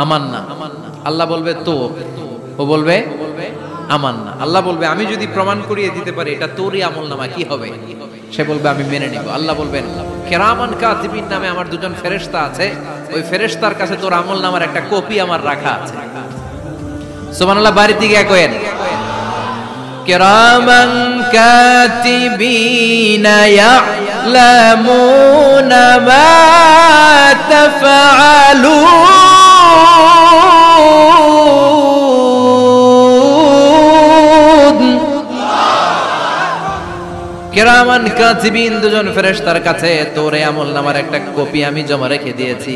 আমার না। আল্লাহ বলবে তোর, ও বলবে আমার না। আল্লাহ বলবে আমি যদি প্রমাণ করিয়ে দিতে পারি এটা তোরই আমলনামা, কি হবে? সে বলবে আমি মেনে নিব। আল্লাহ বলবেন কিরামান কাতিবিন নামে আমার দুজন ফেরেশতা আছে, ওই ফেরেশতার কাছে তোর আমলনামার একটা কপি আমার রাখা আছে। সুবহানাল্লাহ। বাড়িতে গিয়ে কয়েন কিরামান কাতিবিনা ইয়ালামুনা মা তাফআলুন। কিরামান কাতিবিন দুজন ফেরেশতার কাছে তোর এই আমলনামার একটা কপি আমি জমা রেখে দিয়েছি,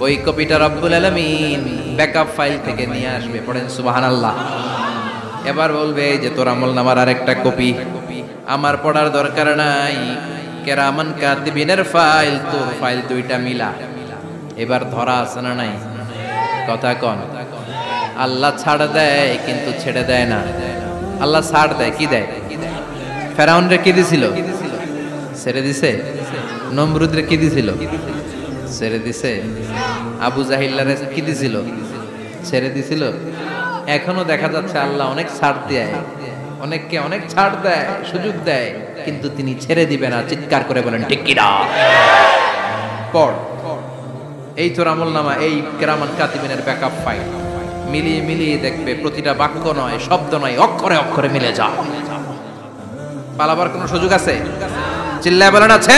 ওই কপিটা রব্বুল আলামিন ব্যাকআপ ফাইল থেকে নিয়ে আসবে। পড়েন সুবহানাল্লাহ। এবার বলবে এই যে তোর আমলনামার আরেকটা কপি আমার পড়ার দরকার নাই, কিরামান কাতিবিনের ফাইল তোর ফাইল দুইটা মিলা। এবার ধরা আছে না নাই? কথা কন। আল্লাহ ছাড় দেয় কিন্তু ছেড়ে দেয় না। আল্লাহ ছাড় দেয়, কি দেয়? ফেরাউন রে কি দিছিল? ছেড়ে দিছে। নমরুদ রে কি দিছিল? ছেড়ে দিছে। আবু জাহিল্লারে কি দিছিল? ছেড়ে দিছিল। এখনো দেখা যাচ্ছে আল্লাহ অনেক ছাড় দেয়, অনেককে অনেক ছাড় দেয়, সুযোগ দেয়, কিন্তু তিনি ছেড়ে দিবে না। চিৎকার করে বলেন ঠিক কি না? পড় এই তোর আমলনামা, এই কিরামান কাতিবিনের ব্যাকআপ ফাইল মিলিয়ে মিলিয়ে দেখবে প্রতিটা বাক্য নয়, শব্দ নয়, অক্ষরে অক্ষরে মিলে যা। পালাবার কোনো সুযোগ আছে? চিল্লায় বলেন আছে।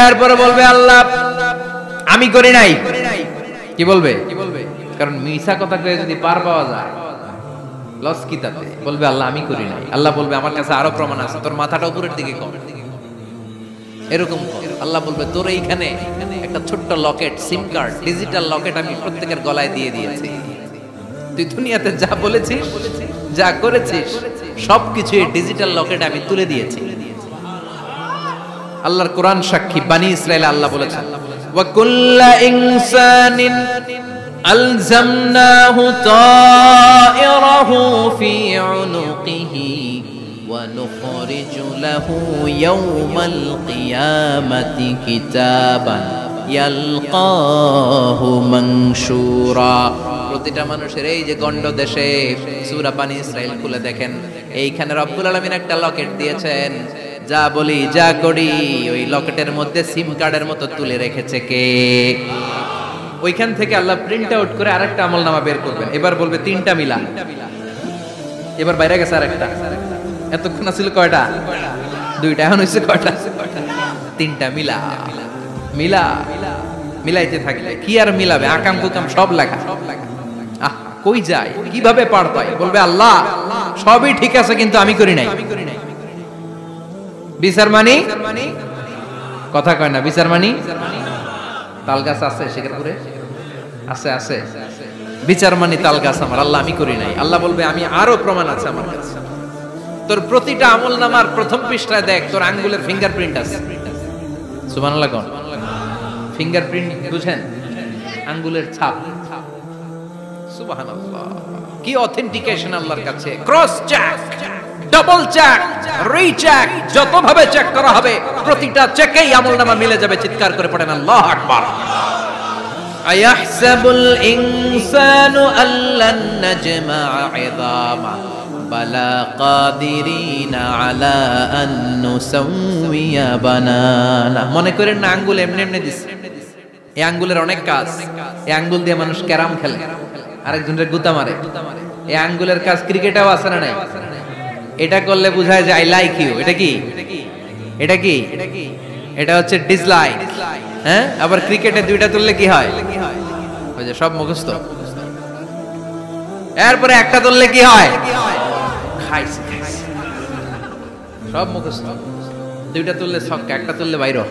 এরপরে বলবে আল্লাহ আমি করি নাই। কি বলবে? কারণ মিছা কথা কয়ে যদি পার পাওয়া যায় লস কি তাতে? বলবে আল্লাহ আমি করি নাই। আল্লাহ বলবে আমার কাছে আরো প্রমাণ আছে, তোর মাথাটা উপরের দিকে কর, এরকম কর। আল্লাহ বলবে তোর এইখানে একটা ছোট্ট লকেট, সিম কার্ড, ডিজিটাল লকেট আমি প্রত্যেকের গলায় দিয়ে দিয়েছি। তুই দুনিয়াতে যা বলেছিস, যা করেছিস, সবকিছু এই ডিজিটাল লকেট আমি তুলে দিয়েছি। আল্লাহর কোরআন সাক্ষী, বানি ইসরাইল আল্লাহ বলেছেন ওয়া কুল্লা ইনসানিন আলজামনাহু তায়রাহু ফি উনুকিহি ওয়া নুখরিজু লাহু ইয়াওমাল কিয়ামাতি কিতাবান ইয়ালকাহু মানশুরা। প্রতিটা মানুষের এই যে গন্ড দেশে সূরা বানি ইসরাইল খুলে দেখেন, এইখানে রব্বুল আলামিন একটা লকেট দিয়েছেন। যা বলি যা করি ওই লকেটের মধ্যে সিম কার্ডের মতো তুলে রেখেছে কে? ওইখান থেকে আল্লাহ প্রিন্ট আউট করে আরেকটা আমলনামা বের করবেন। এবার বলবে তিনটা মিলা। এবার বাইরে গেছে আরেকটা। এতক্ষণ ছিল কয়টা? দুইটা। এখন হইছে কয়টা? তিনটা মিলা। মিলা মিলাইতে থাকলে কি আর মিলাবে? আকাম কুকাম সব লেখা। আহ কই যায়, কিভাবে পার পায়? বলবে আল্লাহ সবই ঠিক আছে কিন্তু আমি করি নাই। বিচার মানি কথা কয় না। বিচার মানি তাল গাছ আছে শেখরপুরে? আছে আছে। বিচার মানি তাল গাছ আমার। আল্লাহ আমি করি নাই। আল্লাহ বলবে আমি আরো প্রমাণ আছে আমার কাছে। তোর প্রতিটা আমলনামার প্রথম পৃষ্ঠায় দেখ তোর আঙ্গুলের ফিঙ্গারপ্রিন্ট আছে। সুবহানাল্লাহ কোন? ফিঙ্গারপ্রিন্ট বুঝেন? আঙ্গুলের ছাপ। সুবহানাল্লাহ, কি অথেন্টিকেশন আল্লাহর কাছে। Cross check, double check, recheck, যতভাবে চেক করা হবে প্রতিটা চেকেই আমলনামা মিলে যাবে। চিৎকার করে পড়েন আল্লাহু আকবার। আয়াহসাবুল ইনসানু আল্লান নাজমা ইযামা বালা কাদিরিনা আলা আন নুসাউইয়া বানানা। মনে করেন না আঙ্গুল এমনি এমনি দিছে। এই আঙ্গুলের অনেক কাজ। এই আঙ্গুল দিয়ে মানুষ ক্যারাম খেলে, আরেকজনের গুতা মারে। এই আঙ্গুলের কাজ ক্রিকেটেও আছে না নাই? এটা করলে বোঝায় যে আই লাইক ইউ। এটা কি? এটা কি? এটা হচ্ছে ডিসলাইক। হ্যাঁ, আবার ক্রিকেটে দুইটা তুললে কি হয়? ওই যে সব মুখস্থ। এরপরে একটা তুললে কি হয়? খাইছে। সব মুখস্থ। দুইটা তুললে ছক্কা, একটা তুললে বাইরে।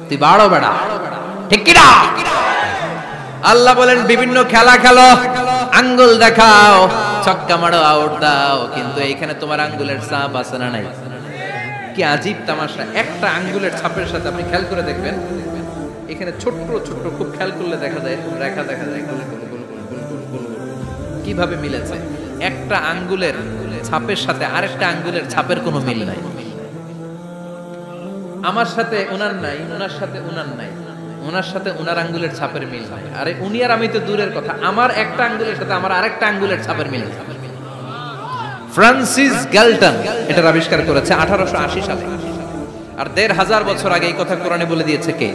তুই বাড়ো বেড়া, ঠিক কি না? আল্লাহ বলেন বিভিন্ন খেলা খেলো, আঙ্গুল দেখাও, ছক্কা মারো, আউট দাও, কিন্তু এইখানে তোমার আঙ্গুলের ছাপ আছে না নাই? কি আজীব তামাশা। একটা আঙ্গুলের ছাপের সাথে আপনি খেয়াল করে দেখবেন, এখানে ছোট্ট ছোট্ট খুব খেয়াল করলে দেখা যায় এরকম রেখা দেখা যায়, গোল গোল গোল গোল গোল গোল গোল গোল। কিভাবে মিলেছে? একটা আঙ্গুলের ছাপের সাথে আরেকটা আঙ্গুলের ছাপের কোনো মিল নাই। আমার সাথে ওনার নাই, ওনার সাথে ওনার নাই, ওনার সাথে ওনার আঙ্গুলের ছাপের মিল নাই। আরে উনি আর আমি তো দূরের কথা, আমার একটা আঙ্গুলের সাথে আমার আরেকটা আঙ্গুলের ছাপের মিল। ফ্রান্সিস গ্যালটন এটার আবিষ্কার করেছে 1880 সালে। আর 1500 বছর আগে এই কথা কোরআনে বলে দিয়েছে কে?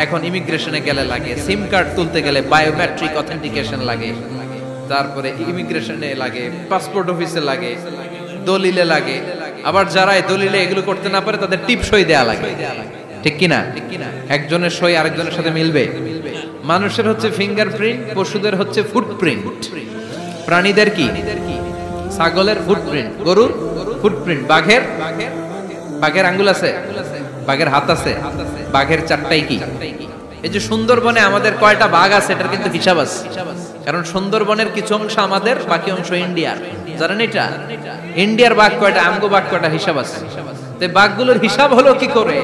এখন ইমিগ্রেশনে গেলে লাগে, সিম কার্ড তুলতে গেলে বায়োমেট্রিক অথেন্টিকেশন লাগে, তারপরে ইমিগ্রেশনে লাগে, পাসপোর্ট অফিসে লাগে, দলিলে লাগে, আবার যারা দলিলে এগুলো করতে না পারে তাদের টিপ সই দেয়া লাগে, ঠিক কি না? একজনের সই আরেকজনের সাথে মিলবে? মানুষের হচ্ছে ফিঙ্গারপ্রিন্ট, পশুদের হচ্ছে ফুটপ্রিন্ট, প্রাণীদের কি ছাগলের ফুটপ্রিন্ট, গরুর ফুটপ্রিন্ট, বাঘের আঙ্গুল আছে, বাঘের হাত আছে, বাঘের চারটাই কি। এই যে সুন্দরবনে আমাদের কয়টা বাঘ আছে এটার কিন্তু হিসাব আছে, কারণ সুন্দরবনের কিছু অংশ আমাদের, বাকি অংশ ইন্ডিয়ার। জানেন এটা? ইন্ডিয়ার বাঘ কয়টা, আমগো বাঘ কয়টা, হিসাব আছে। তো বাঘগুলোর হিসাব হলো কি করে?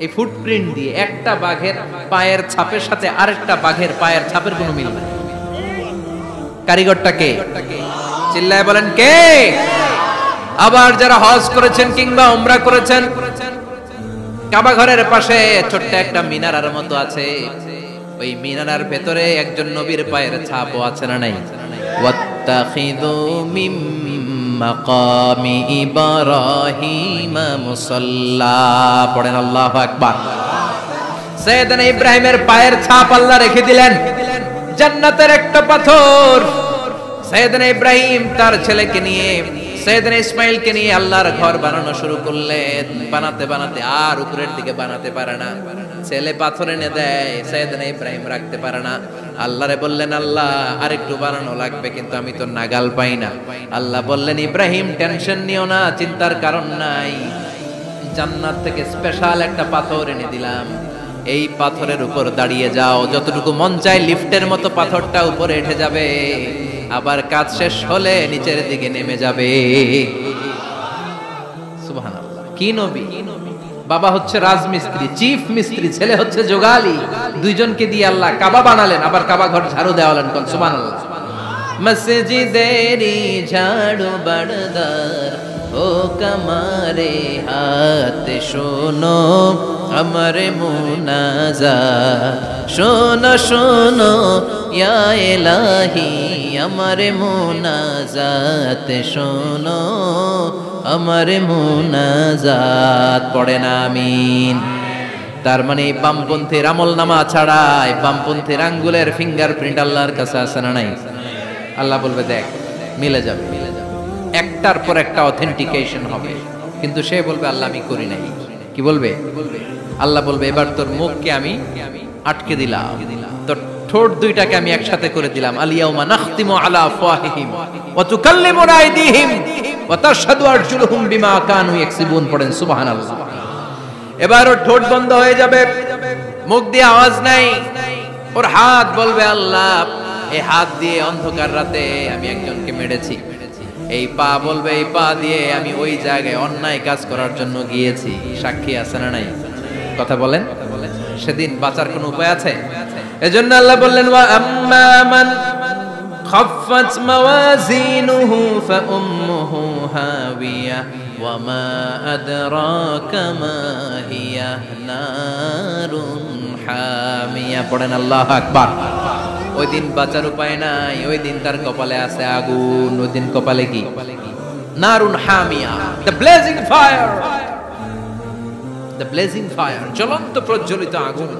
এই ফুটপ্রিন্ট দিয়ে। একটা বাঘের পায়ের ছাপের সাথে আরেকটা বাঘের পায়ের ছাপের কোনো মিল নাই। কারিগরটা কে? চিল্লায় বলেন কে? আবার যারা হজ করেছেন কিংবা উমরা করেছেন, কাবা ঘরের পাশে ছোট্ট একটা মিনারার মতো আছে, ওই মিনারার ভেতরে একজন নবীর পায়ের ছাপও আছে না নাই? ওয়াত্তাখিযু মিম মাকামি ইব্রাহিম মুসাল্লা, পড়েন আল্লাহু আকবার। সাইয়েদনা ইব্রাহিমের পায়ের ছাপ আল্লাহ রেখে দিলেন জান্নাতের একটা পাথর। সাইয়েদনা ইব্রাহিম তার ছেলেকে নিয়ে, সাইয়েদনা ইসমাইলকে নিয়ে আল্লাহর ঘর বানানো শুরু করলেন। বানাতে বানাতে আর উপরের দিকে বানাতে পারে না, ছেলে পাথর এনে দেয়, সাইয়েদনা ইব্রাহিম রাখতে পারে না। আল্লাহরে বললেন, আল্লাহ আরেকটু বানানো লাগবে, কিন্তু আমি তো নাগাল পাই না। আল্লাহ বললেন, ইব্রাহিম টেনশন নিও না, চিন্তার কারণ নাই, জান্নাত থেকে স্পেশাল একটা পাথর এনে দিলাম, এই পাথরের উপর দাঁড়িয়ে যাও, যতটুকু মন চায় লিফটের মতো পাথরটা উপরে উঠে যাবে, আবার কাজ শেষ হলে নিচের দিকে নেমে যাবে। সুবহানাল্লাহ। কি নবী! বাবা হচ্ছে রাজমিস্ত্রি, চিফ মিস্ত্রি, ছেলে হচ্ছে যোগালী, দুইজনকে দিয়ে আল্লাহ কাবা বানালেন, আবার কাবা ঘর ঝাড়ু দেওয়ালেন। কোন সুবহানাল্লাহ। মসজিদেরি ঝাড়ু বারদার ও কমারে হাত, শোনো আমার মুনাজাত, শোনো শোনো ইয়া ইলাহি আমার মুনাজাত, শোনো আমার মুনাজাত, পড়েন আমিন। তার মানে বামপন্থীর আমল নামা ছাড়াই বামপন্থীর আঙ্গুলের ফিঙ্গারপ্রিন্ট আল্লাহর কাছে আছে না নাই? আল্লাহ বলবে দেখ মিলে যাবে, একটার পর একটা অথেন্টিকেশন হবে, কিন্তু সে বলবে আল্লাহ আমি করি নাই। কি বলবে? আল্লাহ বলবে এবার তোর মুখকে আমি আটকে দিলাম, তোর ঠোঁট দুইটাকে আমি একসাথে করে দিলাম। আলিয়াউমা নাখতিমু আলা আফওয়াহিহিম ওয়া তুকাল্লিমুনা আইদিহিম ওয়া তাশহাদু আরজুলুহুম বিমা কানু ইয়াকসিবুন, পড়েন সুবহানাল্লাহ। এবার ওর ঠোঁট বন্ধ হয়ে যাবে, মুখ দিয়ে আওয়াজ নাই, ওর হাত বলবে আল্লাহ এই হাত দিয়ে অন্ধকার রাতে আমি একজনকে মেরেছি, এই পা বলবে এই পা দিয়ে আমি ওই জায়গায় অন্যায় কাজ করার জন্য গিয়েছি। সাক্ষী আছে না নাই? কথা বলেন। সেদিন বাঁচার কোনো উপায় আছে? এজন্য আল্লাহ বললেন, ওয়া আম্মা মান খাফফাত মাওয়াজিনুহু ফাউম্মুহু হাবিয়া ওয়া মা আদরাকা মা হিয়া নারুন হামিয়া, পড়েন আল্লাহু আকবার। ওই দিন বাঁচার উপায় নাই, ওই দিন তার কপালে আছে আগুন। ওই দিন কপালে কি? নারুন হামিয়া, the blazing fire, the blazing fire, জ্বলন্ত প্রজ্বলিত আগুন।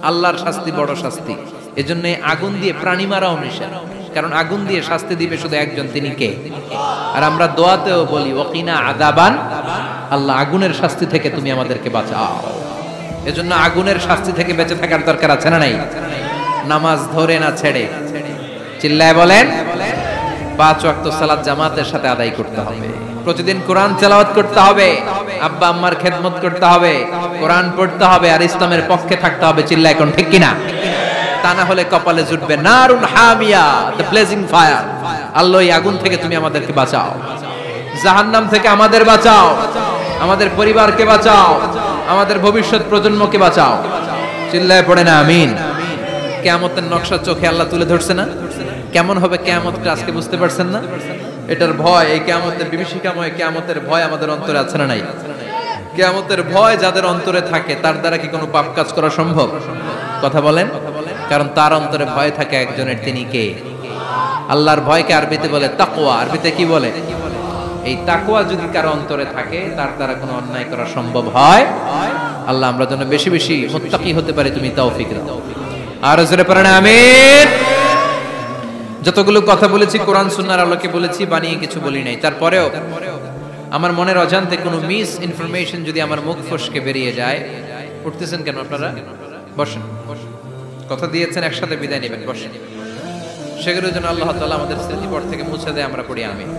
আল্লাহর শাস্তি বড় শাস্তি, এজন্য আগুন দিয়ে প্রাণী মারাও নিষেধ, কারণ আগুন দিয়ে শাস্তি দিবে শুধু একজন, তিনি কে? আর আমরা দোয়াতেও বলি ওয়াকিনা আযাবান, আল্লাহ আগুনের শাস্তি থেকে তুমি আমাদেরকে বাঁচাও। এজন্য আগুনের শাস্তি থেকে বেঁচে থাকার দরকার আছে না নাই? নামাজ ধরে না ছেড়ে, চিল্লায় বলেন, 5 ওয়াক্ত সালাত জামাতের সাথে আদায় করতে হবে, প্রতিদিন কোরআন তেলাওয়াত করতে হবে, আব্বা আম্মার খেদমত করতে হবে, কোরআন পড়তে হবে, আর ইসলামের পক্ষে থাকতে হবে। চিল্লায় কোন ঠিক কিনা? তা না হলে কপালে জুটবে নারুন হামিয়া, দ্য ব্লেজিং ফায়ার। আল্লাহ এই আগুন থেকে তুমি আমাদেরকে বাঁচাও, জাহান্নাম থেকে আমাদের বাঁচাও, আমাদের পরিবারকে বাঁচাও, আমাদের ভবিষ্যৎ প্রজন্মকে বাঁচাও। চিল্লায় পড়ে না আমিন। কিয়ামতের নকশা চোখে আল্লাহ তুলে ধরছে না? কেমন হবে কিয়ামতটা আজকে বুঝতে পারছেন না? এটার ভয়, এই কিয়ামতের বিভীষিকাময় কিয়ামতের ভয় আমাদের অন্তরে আছে না নাই? কিয়ামতের ভয় যাদের অন্তরে থাকে তার দ্বারা কি কোনো পাপ কাজ করা সম্ভব? কথা বলেন। কারণ তার অন্তরে ভয় থাকে একজনের, তিনি কে? আল্লাহর ভয়কে আরবিতে বলে তাকওয়া। আরবিতে কি বলে? এই তাকওয়া যদি কারো অন্তরে থাকে তার দ্বারা কোনো অন্যায় করা সম্ভব হয়। আল্লাহ আমরা যেন বেশি বেশি মুত্তাকি হতে পারি, তুমি তৌফিক দাও। আর জোরে পড়েন আমিন। যতগুলো কথা বলেছি কোরআন সুন্নাহর আলোকে বলেছি, বানিয়ে কিছু বলি নাই। তারপরেও আমার মনের অজান্তে কোনো মিস ইনফরমেশন যদি আমার মুখ ফসকে বেরিয়ে যায়, উঠতেছেন কেন আপনারা? বসেন, কথা দিয়েছেন একসাথে বিদায় নেবেন, বসেন। সেগুলোর জন্য আল্লাহ তাআলা আমাদের স্মৃতিপট থেকে মুছে দেয়, আমরা পড়ি আমিন।